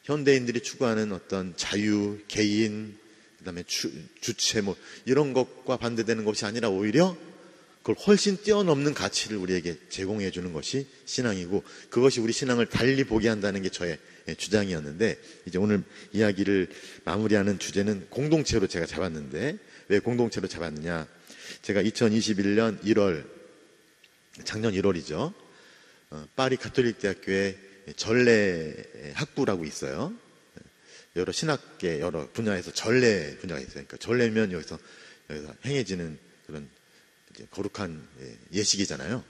현대인들이 추구하는 어떤 자유, 개인, 그다음에 주체 뭐 이런 것과 반대되는 것이 아니라 오히려 그걸 훨씬 뛰어넘는 가치를 우리에게 제공해 주는 것이 신앙이고 그것이 우리 신앙을 달리 보게 한다는 게 저의 주장이었는데 이제 오늘 이야기를 마무리하는 주제는 공동체로 제가 잡았는데 왜 공동체로 잡았느냐? 제가 2021년 1월 작년 1월이죠. 파리 가톨릭 대학교에 전례 학부라고 있어요. 여러 신학계 여러 분야에서 전례 분야가 있어요. 그러니까 전례면 여기서 행해지는 그런 이제 거룩한 예식이잖아요.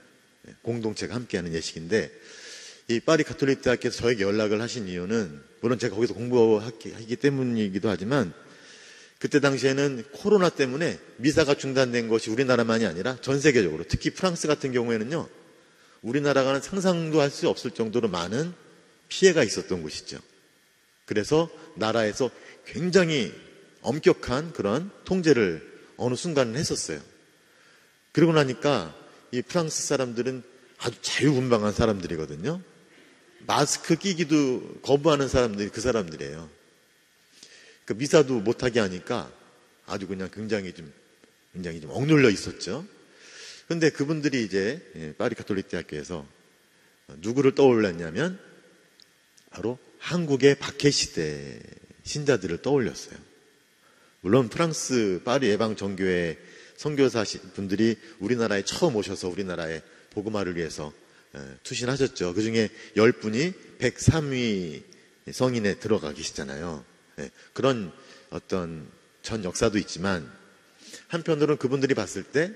공동체가 함께하는 예식인데 이 파리 가톨릭 대학교에서 저에게 연락을 하신 이유는 물론 제가 거기서 공부하기 때문이기도 하지만 그때 당시에는 코로나 때문에 미사가 중단된 것이 우리나라만이 아니라 전 세계적으로 특히 프랑스 같은 경우에는요. 우리나라가는 상상도 할 수 없을 정도로 많은 피해가 있었던 곳이죠. 그래서 나라에서 굉장히 엄격한 그런 통제를 어느 순간은 했었어요. 그러고 나니까 이 프랑스 사람들은 아주 자유분방한 사람들이거든요. 마스크 끼기도 거부하는 사람들이 그 사람들이에요. 그 미사도 못하게 하니까 아주 그냥 굉장히 좀 억눌려 있었죠. 그런데 그분들이 이제 파리 가톨릭 대학교에서 누구를 떠올렸냐면 바로 한국의 박해시대 신자들을 떠올렸어요. 물론 프랑스 파리 예방정교회 선교사 분들이 우리나라에 처음 오셔서 우리나라의 복음화를 위해서 투신하셨죠. 그중에 10분이 103위 성인에 들어가 계시잖아요. 그런 어떤 전 역사도 있지만 한편으로는 그분들이 봤을 때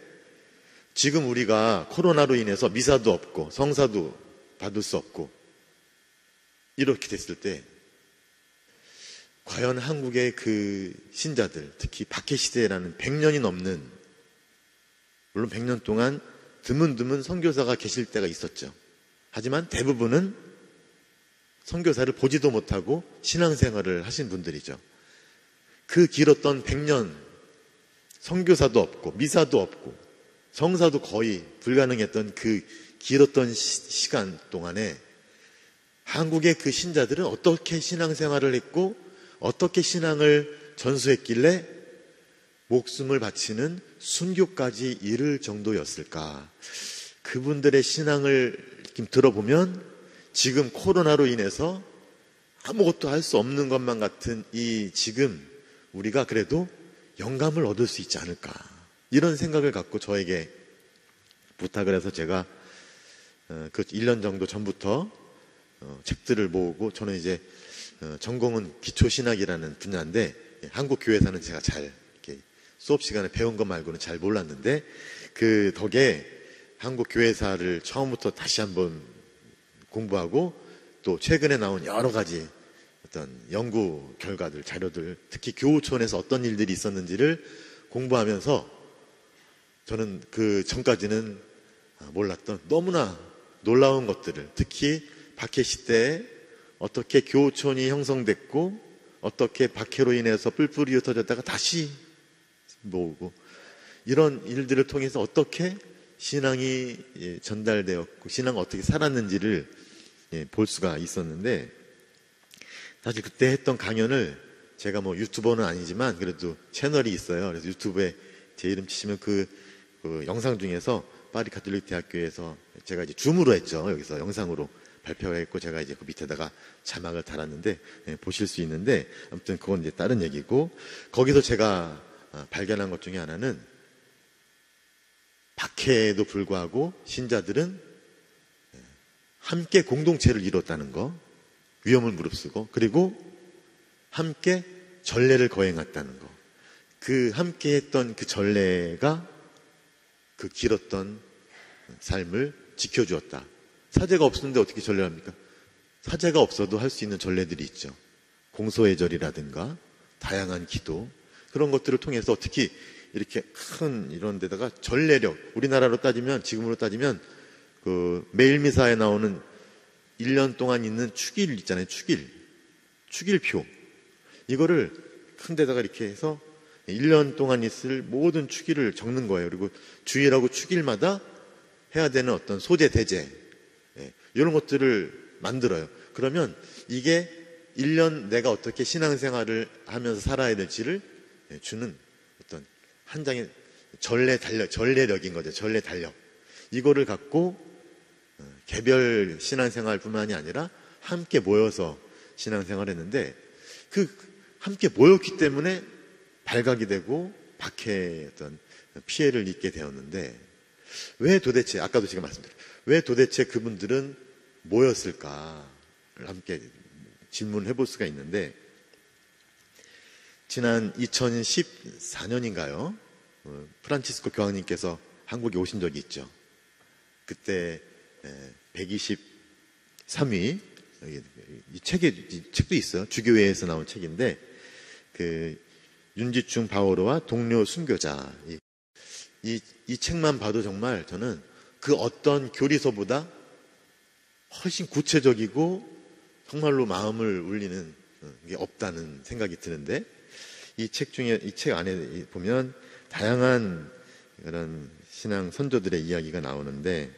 지금 우리가 코로나로 인해서 미사도 없고 성사도 받을 수 없고 이렇게 됐을 때 과연 한국의 그 신자들 특히 박해시대라는 100년이 넘는 물론 100년 동안 드문드문 선교사가 계실 때가 있었죠. 하지만 대부분은 선교사를 보지도 못하고 신앙생활을 하신 분들이죠. 그 길었던 100년 선교사도 없고 미사도 없고 성사도 거의 불가능했던 그 길었던 시간 동안에 한국의 그 신자들은 어떻게 신앙생활을 했고 어떻게 신앙을 전수했길래 목숨을 바치는 순교까지 이를 정도였을까. 그분들의 신앙을 들어보면 지금 코로나로 인해서 아무것도 할 수 없는 것만 같은 이 지금 우리가 그래도 영감을 얻을 수 있지 않을까, 이런 생각을 갖고 저에게 부탁을 해서 제가 그 1년 정도 전부터 책들을 모으고, 저는 이제 전공은 기초신학이라는 분야인데 한국 교회사는 제가 잘 이렇게 수업 시간에 배운 것 말고는 잘 몰랐는데, 그 덕에 한국 교회사를 처음부터 다시 한번 공부하고 또 최근에 나온 여러 가지 어떤 연구 결과들, 자료들, 특히 교우촌에서 어떤 일들이 있었는지를 공부하면서 저는 그 전까지는 몰랐던 너무나 놀라운 것들을, 특히 박해 시대에 어떻게 교우촌이 형성됐고 어떻게 박해로 인해서 뿔뿔이 흩어졌다가 다시 모으고, 이런 일들을 통해서 어떻게 신앙이 전달되었고 신앙이 어떻게 살았는지를 볼 수가 있었는데, 사실 그때 했던 강연을 제가 뭐 유튜버는 아니지만 그래도 채널이 있어요. 그래서 유튜브에 제 이름 치시면 그 영상 중에서 파리 가톨릭 대학교에서 제가 이제 줌으로 했죠. 여기서 영상으로 발표를 했고 제가 이제 그 밑에다가 자막을 달았는데 보실 수 있는데, 아무튼 그건 이제 다른 얘기고, 거기서 제가 발견한 것 중에 하나는 박해에도 불구하고 신자들은 함께 공동체를 이뤘다는 거, 위험을 무릅쓰고, 그리고 함께 전례를 거행했다는 거. 그 함께 했던 그 전례가 그 길었던 삶을 지켜주었다. 사제가 없었는데 어떻게 전례를 합니까? 사제가 없어도 할 수 있는 전례들이 있죠. 공소예절이라든가 다양한 기도, 그런 것들을 통해서 특히 이렇게 큰 이런 데다가 전례력, 우리나라로 따지면, 지금으로 따지면 그 매일 미사에 나오는 1년 동안 있는 축일 있잖아요. 축일표. 이거를 큰 데다가 이렇게 해서 1년 동안 있을 모든 축일을 적는 거예요. 그리고 주일하고 축일마다 해야 되는 어떤 소재, 대제, 이런 것들을 만들어요. 그러면 이게 1년 내가 어떻게 신앙생활을 하면서 살아야 될지를 주는 어떤 한 장의 전례력인 거죠. 전례 달력. 이거를 갖고 개별 신앙생활뿐만이 아니라 함께 모여서 신앙생활을 했는데, 그 함께 모였기 때문에 발각이 되고 박해의 어떤 피해를 입게 되었는데, 왜 도대체, 아까도 제가 말씀드렸죠, 왜 도대체 그분들은 모였을까를 함께 질문을 해볼 수가 있는데, 지난 2014년인가요? 프란치스코 교황님께서 한국에 오신 적이 있죠. 그때 123위, 이 책도 있어요. 주교회에서 나온 책인데, 그 윤지충 바오로와 동료 순교자, 이 책만 봐도 정말 저는 그 어떤 교리서보다 훨씬 구체적이고 정말로 마음을 울리는 게 없다는 생각이 드는데, 이 책 안에 보면 다양한 그런 신앙 선조들의 이야기가 나오는데,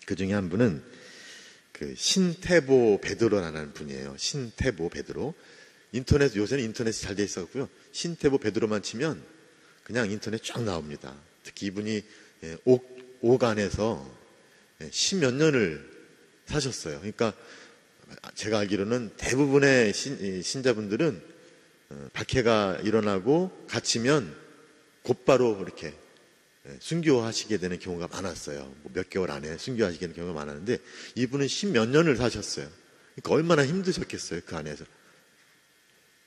그 중에 한 분은 그 신태보 베드로라는 분이에요. 신태보 베드로. 요새는 인터넷이 잘 돼 있어갖고요. 신태보 베드로만 치면 그냥 인터넷 쫙 나옵니다. 특히 이분이 옥안에서 10몇 년을 사셨어요. 그러니까 제가 알기로는 대부분의 신자분들은 박해가 일어나고 갇히면 곧바로 이렇게 순교하시게 되는 경우가 많았어요. 몇 개월 안에 순교하시게 되는 경우가 많았는데, 이분은 10몇 년을 사셨어요. 그러니까 얼마나 힘드셨겠어요, 그 안에서.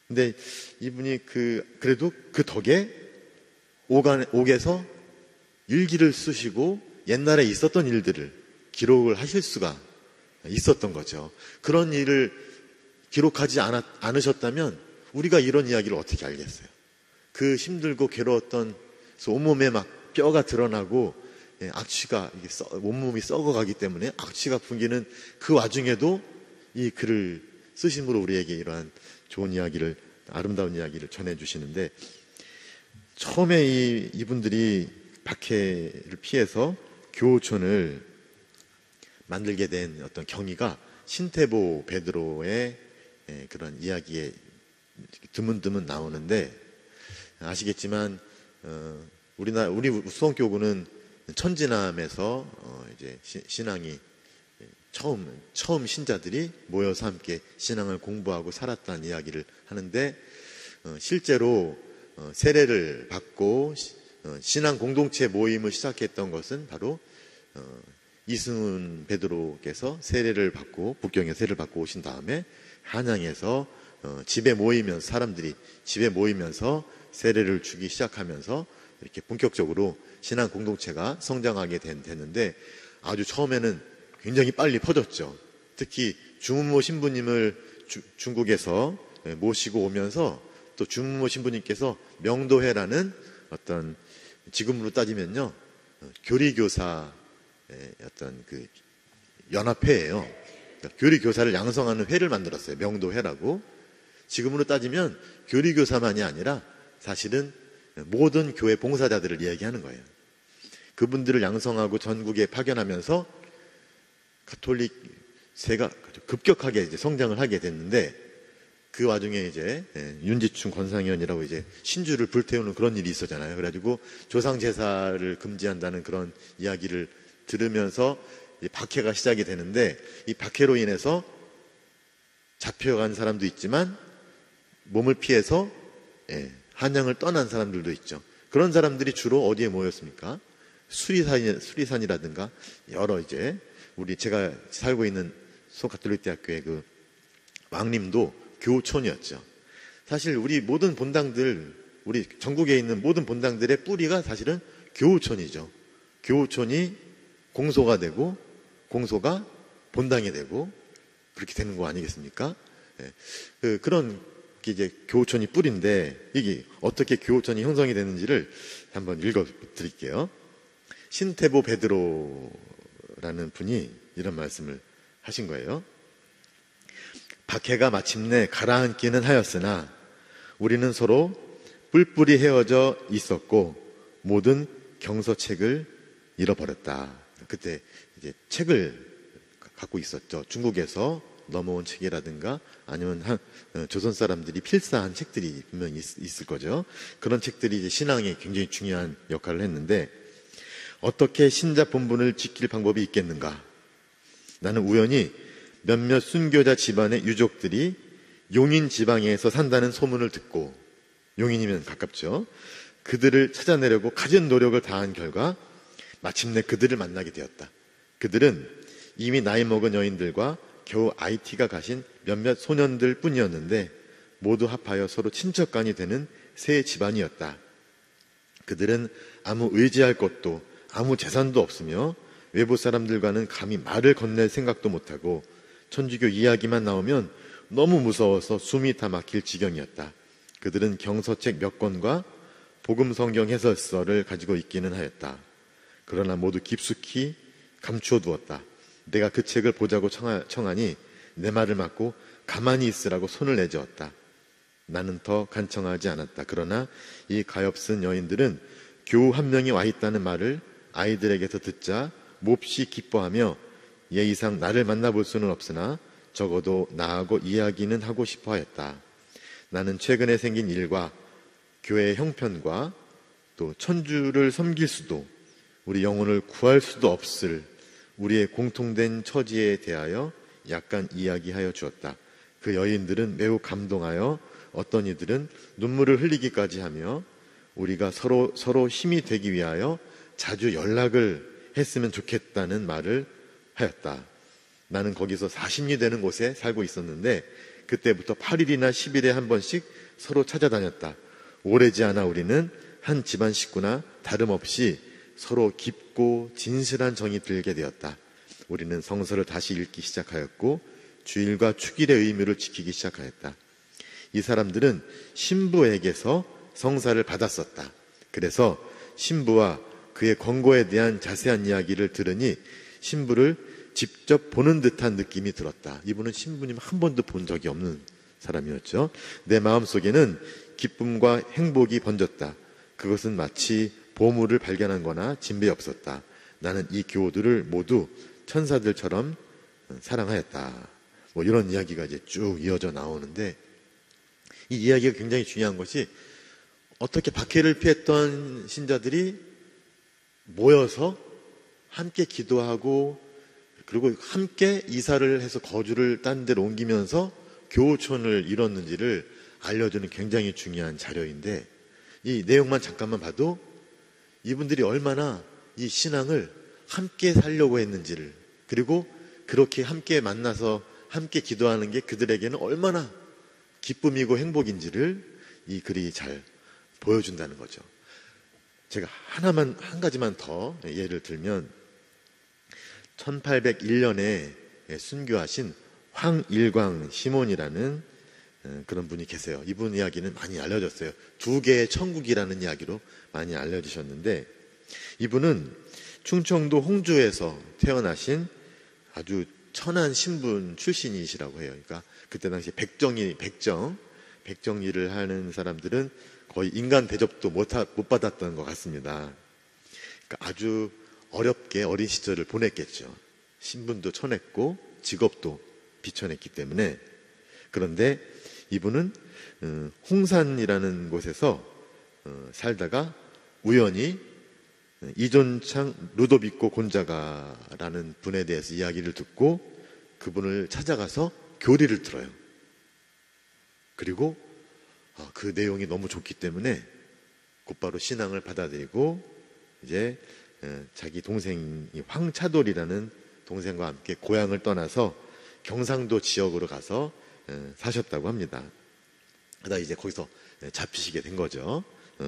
근데 이분이 그래도 그 덕에 옥에서 일기를 쓰시고 옛날에 있었던 일들을 기록을 하실 수가 있었던 거죠. 그런 일을 기록하지 않으셨다면 우리가 이런 이야기를 어떻게 알겠어요? 그 힘들고 괴로웠던 온몸에 막 뼈가 드러나고 악취가, 온몸이 썩어가기 때문에 악취가 풍기는 그 와중에도 이 글을 쓰심으로 우리에게 이러한 좋은 이야기를, 아름다운 이야기를 전해주시는데, 처음에 이분들이 박해를 피해서 교우촌을 만들게 된 어떤 경위가 신태보 베드로의 그런 이야기에 드문드문 나오는데, 아시겠지만 우리 수원교구는 천지남에서 이제 신앙이 처음 신자들이 모여서 함께 신앙을 공부하고 살았다는 이야기를 하는데, 실제로 세례를 받고 신앙 공동체 모임을 시작했던 것은 바로 이승훈 베드로께서 세례를 받고 북경에 세례를 받고 오신 다음에 한양에서 사람들이 집에 모이면서 세례를 주기 시작하면서 이렇게 본격적으로 신앙 공동체가 성장하게 됐는데, 아주 처음에는 굉장히 빨리 퍼졌죠. 특히 주문모 신부님을 중국에서 모시고 오면서 또 주문모 신부님께서 명도회라는 어떤, 지금으로 따지면요, 교리교사 어떤 그 연합회예요. 그러니까 교리교사를 양성하는 회를 만들었어요. 명도회라고. 지금으로 따지면 교리교사만이 아니라 사실은 모든 교회 봉사자들을 이야기하는 거예요. 그분들을 양성하고 전국에 파견하면서 가톨릭 세가 급격하게 이제 성장을 하게 됐는데, 그 와중에 이제 윤지충 권상현이라고 이제 신주를 불태우는 그런 일이 있었잖아요. 그래가지고 조상 제사를 금지한다는 그런 이야기를 들으면서 박해가 시작이 되는데, 이 박해로 인해서 잡혀간 사람도 있지만 몸을 피해서 한양을 떠난 사람들도 있죠. 그런 사람들이 주로 어디에 모였습니까? 수리산이라든가 여러 이제 제가 살고 있는 소가톨릭대학교의 그 왕림도 교우촌이었죠. 사실 우리 모든 본당들, 우리 전국에 있는 모든 본당들의 뿌리가 사실은 교우촌이죠. 교우촌이 공소가 되고 공소가 본당이 되고 그렇게 되는 거 아니겠습니까? 그런 게 이제 교우촌이 뿌리인데, 이게 어떻게 교우촌이 형성이 되는지를 한번 읽어 드릴게요. 신태보 베드로라는 분이 이런 말씀을 하신 거예요. 박해가 마침내 가라앉기는 하였으나 우리는 서로 뿔뿔이 헤어져 있었고 모든 경서책을 잃어버렸다. 그때 이제 책을 갖고 있었죠. 중국에서 넘어온 책이라든가 아니면 조선 사람들이 필사한 책들이 분명히 있을 거죠. 그런 책들이 이제 신앙에 굉장히 중요한 역할을 했는데, 어떻게 신자 본분을 지킬 방법이 있겠는가? 나는 우연히 몇몇 순교자 집안의 유족들이 용인 지방에서 산다는 소문을 듣고, 용인이면 가깝죠. 그들을 찾아내려고 갖은 노력을 다한 결과 마침내 그들을 만나게 되었다. 그들은 이미 나이 먹은 여인들과 겨우 IT가 가신 몇몇 소년들 뿐이었는데 모두 합하여 서로 친척간이 되는 세 집안이었다. 그들은 아무 의지할 것도 아무 재산도 없으며 외부 사람들과는 감히 말을 건넬 생각도 못하고 천주교 이야기만 나오면 너무 무서워서 숨이 다 막힐 지경이었다. 그들은 경서책 몇 권과 복음성경 해설서를 가지고 있기는 하였다. 그러나 모두 깊숙이 감추어 두었다. 내가 그 책을 보자고 청하니 내 말을 막고 가만히 있으라고 손을 내저었다. 나는 더 간청하지 않았다. 그러나 이 가엾은 여인들은 교우 한 명이 와 있다는 말을 아이들에게서 듣자 몹시 기뻐하며 예의상 나를 만나볼 수는 없으나 적어도 나하고 이야기는 하고 싶어 하였다. 나는 최근에 생긴 일과 교회의 형편과 또 천주를 섬길 수도 우리 영혼을 구할 수도 없을 우리의 공통된 처지에 대하여 약간 이야기하여 주었다. 그 여인들은 매우 감동하여 어떤 이들은 눈물을 흘리기까지 하며 우리가 서로 힘이 되기 위하여 자주 연락을 했으면 좋겠다는 말을 하였다. 나는 거기서 40리 되는 곳에 살고 있었는데 그때부터 8일이나 10일에 한 번씩 서로 찾아다녔다. 오래지 않아 우리는 한 집안 식구나 다름없이 서로 깊고 진실한 정이 들게 되었다. 우리는 성서를 다시 읽기 시작하였고 주일과 축일의 의무를 지키기 시작하였다. 이 사람들은 신부에게서 성사를 받았었다. 그래서 신부와 그의 권고에 대한 자세한 이야기를 들으니 신부를 직접 보는 듯한 느낌이 들었다. 이분은 신부님 한 번도 본 적이 없는 사람이었죠. 내 마음속에는 기쁨과 행복이 번졌다. 그것은 마치 보물을 발견한 거나 진배 없었다. 나는 이 교우들을 모두 천사들처럼 사랑하였다. 뭐 이런 이야기가 이제 쭉 이어져 나오는데, 이 이야기가 굉장히 중요한 것이 어떻게 박해를 피했던 신자들이 모여서 함께 기도하고 그리고 함께 이사를 해서 거주를 딴 데로 옮기면서 교우촌을 이뤘는지를 알려주는 굉장히 중요한 자료인데, 이 내용만 잠깐만 봐도 이분들이 얼마나 이 신앙을 함께 살려고 했는지를, 그리고 그렇게 함께 만나서 함께 기도하는 게 그들에게는 얼마나 기쁨이고 행복인지를 이 글이 잘 보여준다는 거죠. 제가 한 가지만 더 예를 들면 1801년에 순교하신 황일광 시몬이라는 그런 분이 계세요. 이분 이야기는 많이 알려졌어요. 두 개의 천국이라는 이야기로 많이 알려지셨는데, 이분은 충청도 홍주에서 태어나신 아주 천한 신분 출신이시라고 해요. 그러니까 그때 당시 백정 일을 하는 사람들은 거의 인간 대접도 못 받았던 것 같습니다. 그러니까 아주 어렵게 어린 시절을 보냈겠죠. 신분도 천했고 직업도 비천했기 때문에. 그런데 이분은 홍산이라는 곳에서 살다가 우연히 이존창 루도비코 곤자가라는 분에 대해서 이야기를 듣고 그분을 찾아가서 교리를 들어요. 그리고 그 내용이 너무 좋기 때문에 곧바로 신앙을 받아들이고 이제 자기 동생이 황차돌이라는 동생과 함께 고향을 떠나서 경상도 지역으로 가서 사셨다고 합니다. 그러다 이제 거기서 잡히시게 된 거죠.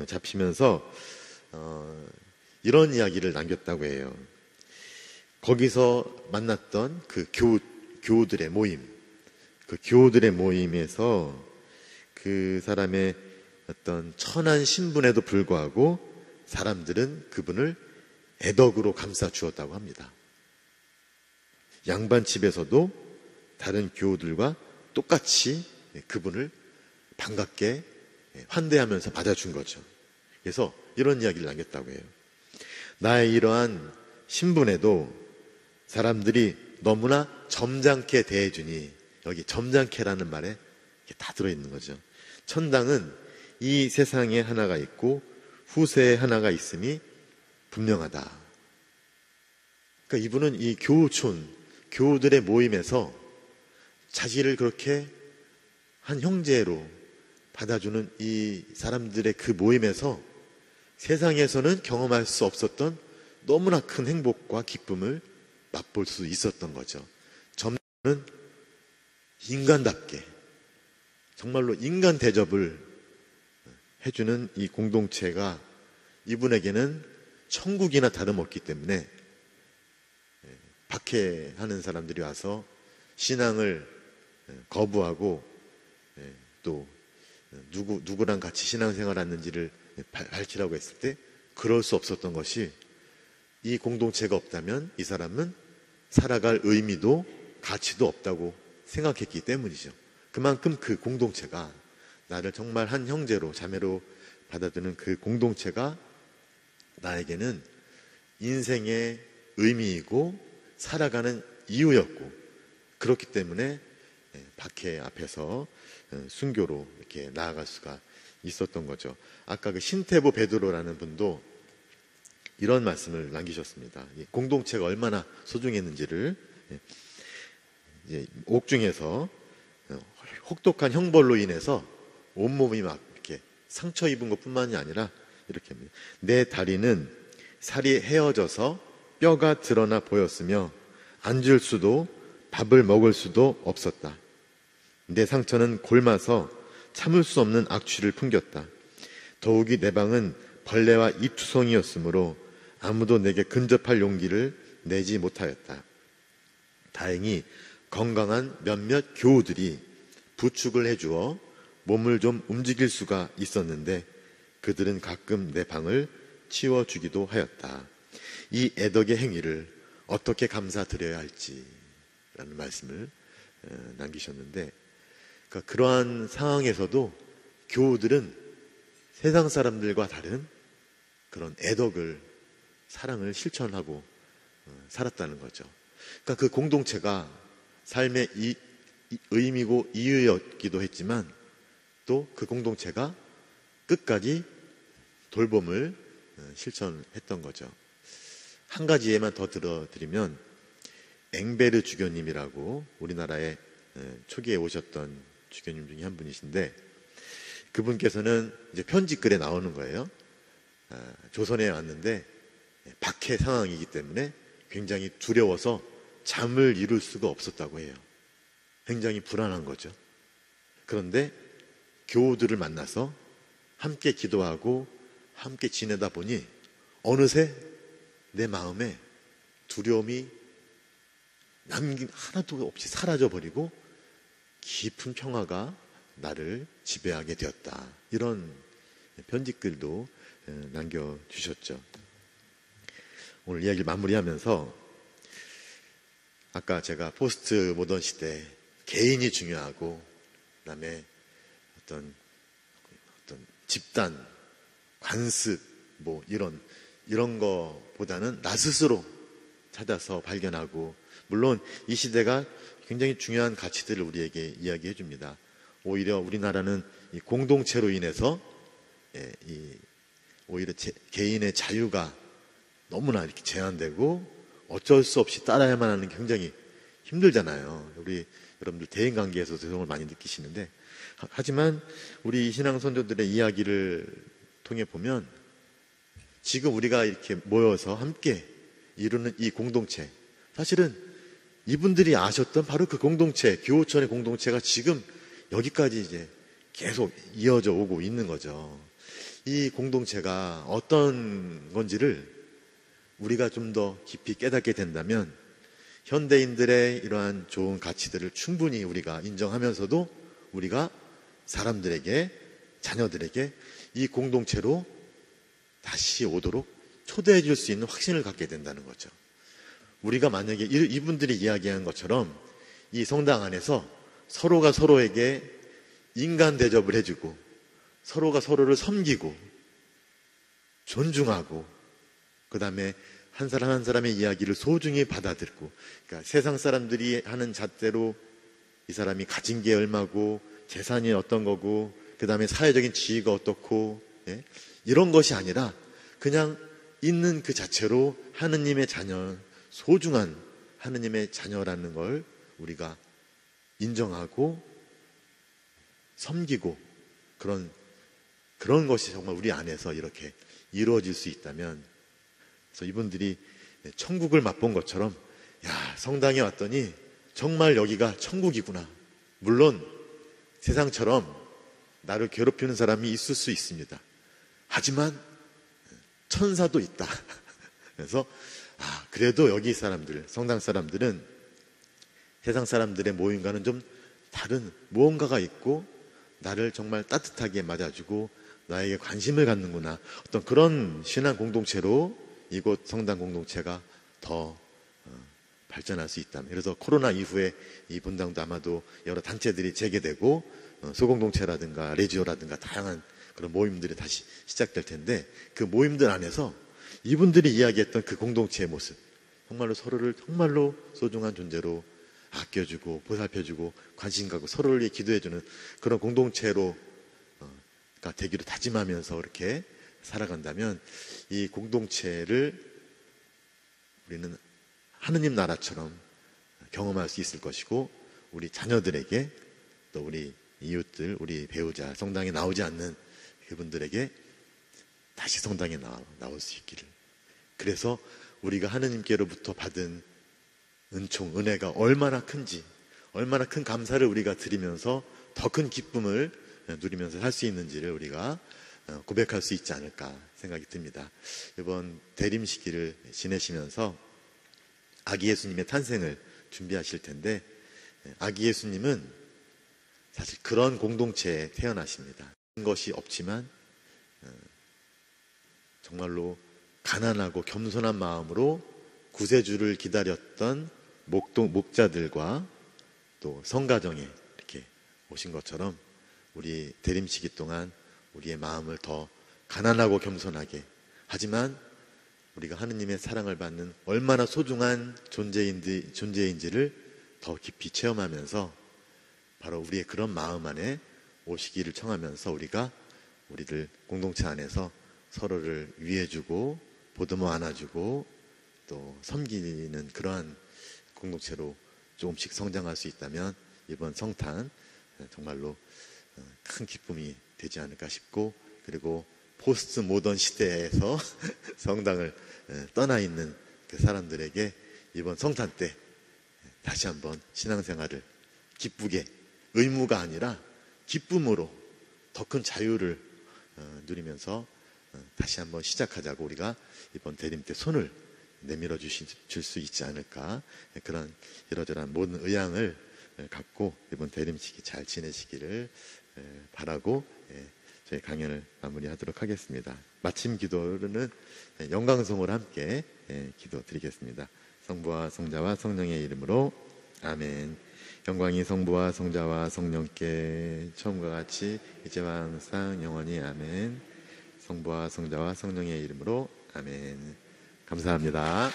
잡히면서 이런 이야기를 남겼다고 해요. 거기서 만났던 그 교우들의 모임, 그 교우들의 모임에서 그 사람의 어떤 천한 신분에도 불구하고 사람들은 그분을 애덕으로 감싸 주었다고 합니다. 양반집에서도 다른 교우들과 똑같이 그분을 반갑게 환대하면서 받아준 거죠. 그래서 이런 이야기를 남겼다고 해요. 나의 이러한 신분에도 사람들이 너무나 점잖게 대해주니, 여기 점잖게라는 말에 다 들어있는 거죠. 천당은 이 세상에 하나가 있고 후세에 하나가 있음이 분명하다. 그러니까 이분은 이 교우들의 모임에서 자기를 그렇게 한 형제로 받아주는 이 사람들의 그 모임에서 세상에서는 경험할 수 없었던 너무나 큰 행복과 기쁨을 맛볼 수 있었던 거죠. 점은 인간답게 정말로 인간 대접을 해주는 이 공동체가 이분에게는 천국이나 다름없기 때문에 박해하는 사람들이 와서 신앙을 거부하고 또 누구랑 같이 신앙생활 하는지를 밝히라고 했을 때 그럴 수 없었던 것이, 이 공동체가 없다면 이 사람은 살아갈 의미도 가치도 없다고 생각했기 때문이죠. 그만큼 그 공동체가 나를 정말 한 형제로 자매로 받아들이는 그 공동체가 나에게는 인생의 의미이고 살아가는 이유였고, 그렇기 때문에 박해 앞에서 순교로 이렇게 나아갈 수가 있었던 거죠. 아까 그 신태보 베드로라는 분도 이런 말씀을 남기셨습니다. 공동체가 얼마나 소중했는지를. 옥중에서 혹독한 형벌로 인해서 온몸이 막 이렇게 상처 입은 것뿐만이 아니라 이렇게 합니다. 내 다리는 살이 헤어져서 뼈가 드러나 보였으며 앉을 수도 밥을 먹을 수도 없었다. 내 상처는 골마서 참을 수 없는 악취를 풍겼다. 더욱이 내 방은 벌레와 이투성이었으므로 아무도 내게 근접할 용기를 내지 못하였다. 다행히 건강한 몇몇 교우들이 부축을 해주어 몸을 좀 움직일 수가 있었는데 그들은 가끔 내 방을 치워주기도 하였다. 이 애덕의 행위를 어떻게 감사드려야 할지 라는 말씀을 남기셨는데, 그러니까 그러한 상황에서도 교우들은 세상 사람들과 다른 그런 애덕을, 사랑을 실천하고 살았다는 거죠. 그러니까 그 공동체가 삶의 의미고 이유였기도 했지만 또 그 공동체가 끝까지 돌봄을 실천했던 거죠. 한 가지 예만 더 들어드리면 앵베르 주교님이라고 우리나라에 초기에 오셨던 주교님 중에 한 분이신데, 그분께서는 이제 편지글에 나오는 거예요. 조선에 왔는데 박해 상황이기 때문에 굉장히 두려워서 잠을 이룰 수가 없었다고 해요. 굉장히 불안한 거죠. 그런데 교우들을 만나서 함께 기도하고 함께 지내다 보니 어느새 내 마음에 두려움이 하나도 없이 사라져버리고 깊은 평화가 나를 지배하게 되었다. 이런 편지글도 남겨주셨죠. 오늘 이야기를 마무리하면서 아까 제가 포스트 모던 시대 개인이 중요하고 그다음에 어떤 집단, 관습 뭐 이런 거보다는 나 스스로 찾아서 발견하고, 물론 이 시대가 굉장히 중요한 가치들을 우리에게 이야기해 줍니다. 오히려 우리나라는 이 공동체로 인해서 오히려 개인의 자유가 너무나 이렇게 제한되고 어쩔 수 없이 따라야만 하는 게 굉장히 힘들잖아요. 우리 여러분들 대인관계에서도 그런 걸 많이 느끼시는데, 하지만 우리 신앙 선조들의 이야기를 통해 보면 지금 우리가 이렇게 모여서 함께 이루는 이 공동체, 사실은 이분들이 아셨던 바로 그 공동체, 교우천의 공동체가 지금 여기까지 이제 계속 이어져 오고 있는 거죠. 이 공동체가 어떤 건지를 우리가 좀 더 깊이 깨닫게 된다면 현대인들의 이러한 좋은 가치들을 충분히 우리가 인정하면서도 우리가 사람들에게, 자녀들에게 이 공동체로 다시 오도록 초대해 줄 수 있는 확신을 갖게 된다는 거죠. 우리가 만약에 이분들이 이야기한 것처럼 이 성당 안에서 서로가 서로에게 인간 대접을 해주고 서로가 서로를 섬기고 존중하고 그 다음에 한 사람 한 사람의 이야기를 소중히 받아들고, 그러니까 세상 사람들이 하는 잣대로 이 사람이 가진 게 얼마고 재산이 어떤 거고 그 다음에 사회적인 지위가 어떻고, 예? 이런 것이 아니라 그냥 있는 그 자체로 하느님의 자녀, 소중한 하느님의 자녀라는 걸 우리가 인정하고 섬기고 그런 것이 정말 우리 안에서 이렇게 이루어질 수 있다면, 그래서 이분들이 천국을 맛본 것처럼, 야, 성당에 왔더니 정말 여기가 천국이구나. 물론 세상처럼 나를 괴롭히는 사람이 있을 수 있습니다. 하지만 천사도 있다. 그래서 그래도 여기 사람들, 성당 사람들은 세상 사람들의 모임과는 좀 다른 무언가가 있고 나를 정말 따뜻하게 맞아주고 나에게 관심을 갖는구나. 어떤 그런 신앙 공동체로 이곳 성당 공동체가 더 발전할 수 있다면, 그래서 코로나 이후에 이 본당도 아마도 여러 단체들이 재개되고 소공동체라든가 레지오라든가 다양한 그런 모임들이 다시 시작될 텐데, 그 모임들 안에서 이분들이 이야기했던 그 공동체의 모습, 정말로 서로를 정말로 소중한 존재로 아껴주고 보살펴주고 관심 갖고 서로를 위해 기도해주는 그런 공동체로 되기로 다짐하면서 이렇게 살아간다면 이 공동체를 우리는 하느님 나라처럼 경험할 수 있을 것이고, 우리 자녀들에게 또 우리 이웃들, 우리 배우자, 성당에 나오지 않는 그분들에게 다시 성당에 나올 수 있기를. 그래서 우리가 하느님께로부터 받은 은총, 은혜가 얼마나 큰지, 얼마나 큰 감사를 우리가 드리면서 더 큰 기쁨을 누리면서 살 수 있는지를 우리가 고백할 수 있지 않을까 생각이 듭니다. 이번 대림 시기를 지내시면서 아기 예수님의 탄생을 준비하실 텐데, 아기 예수님은 사실 그런 공동체에 태어나십니다. 것이 없지만 정말로 가난하고 겸손한 마음으로 구세주를 기다렸던 목자들과 또 성가정에 이렇게 오신 것처럼 우리 대림시기 동안 우리의 마음을 더 가난하고 겸손하게, 하지만 우리가 하느님의 사랑을 받는 얼마나 소중한 존재인지를 더 깊이 체험하면서 바로 우리의 그런 마음 안에 오시기를 청하면서 우리들 공동체 안에서 서로를 위해주고 보듬어 안아주고 또 섬기는 그러한 공동체로 조금씩 성장할 수 있다면 이번 성탄 정말로 큰 기쁨이 되지 않을까 싶고, 그리고 포스트 모던 시대에서 성당을 떠나 있는 그 사람들에게 이번 성탄 때 다시 한번 신앙생활을 기쁘게, 의무가 아니라 기쁨으로 더 큰 자유를 누리면서 다시 한번 시작하자고 우리가 이번 대림 때 손을 내밀어 줄 수 있지 않을까, 그런 이러저러한 모든 의향을 갖고 이번 대림식이 잘 지내시기를 바라고 저희 강연을 마무리하도록 하겠습니다. 마침 기도는 영광송으로 함께 기도드리겠습니다. 성부와 성자와 성령의 이름으로 아멘. 영광이 성부와 성자와 성령께 처음과 같이 이제와 항상 영원히 아멘. 성부와 성자와 성령의 이름으로 아멘. 감사합니다.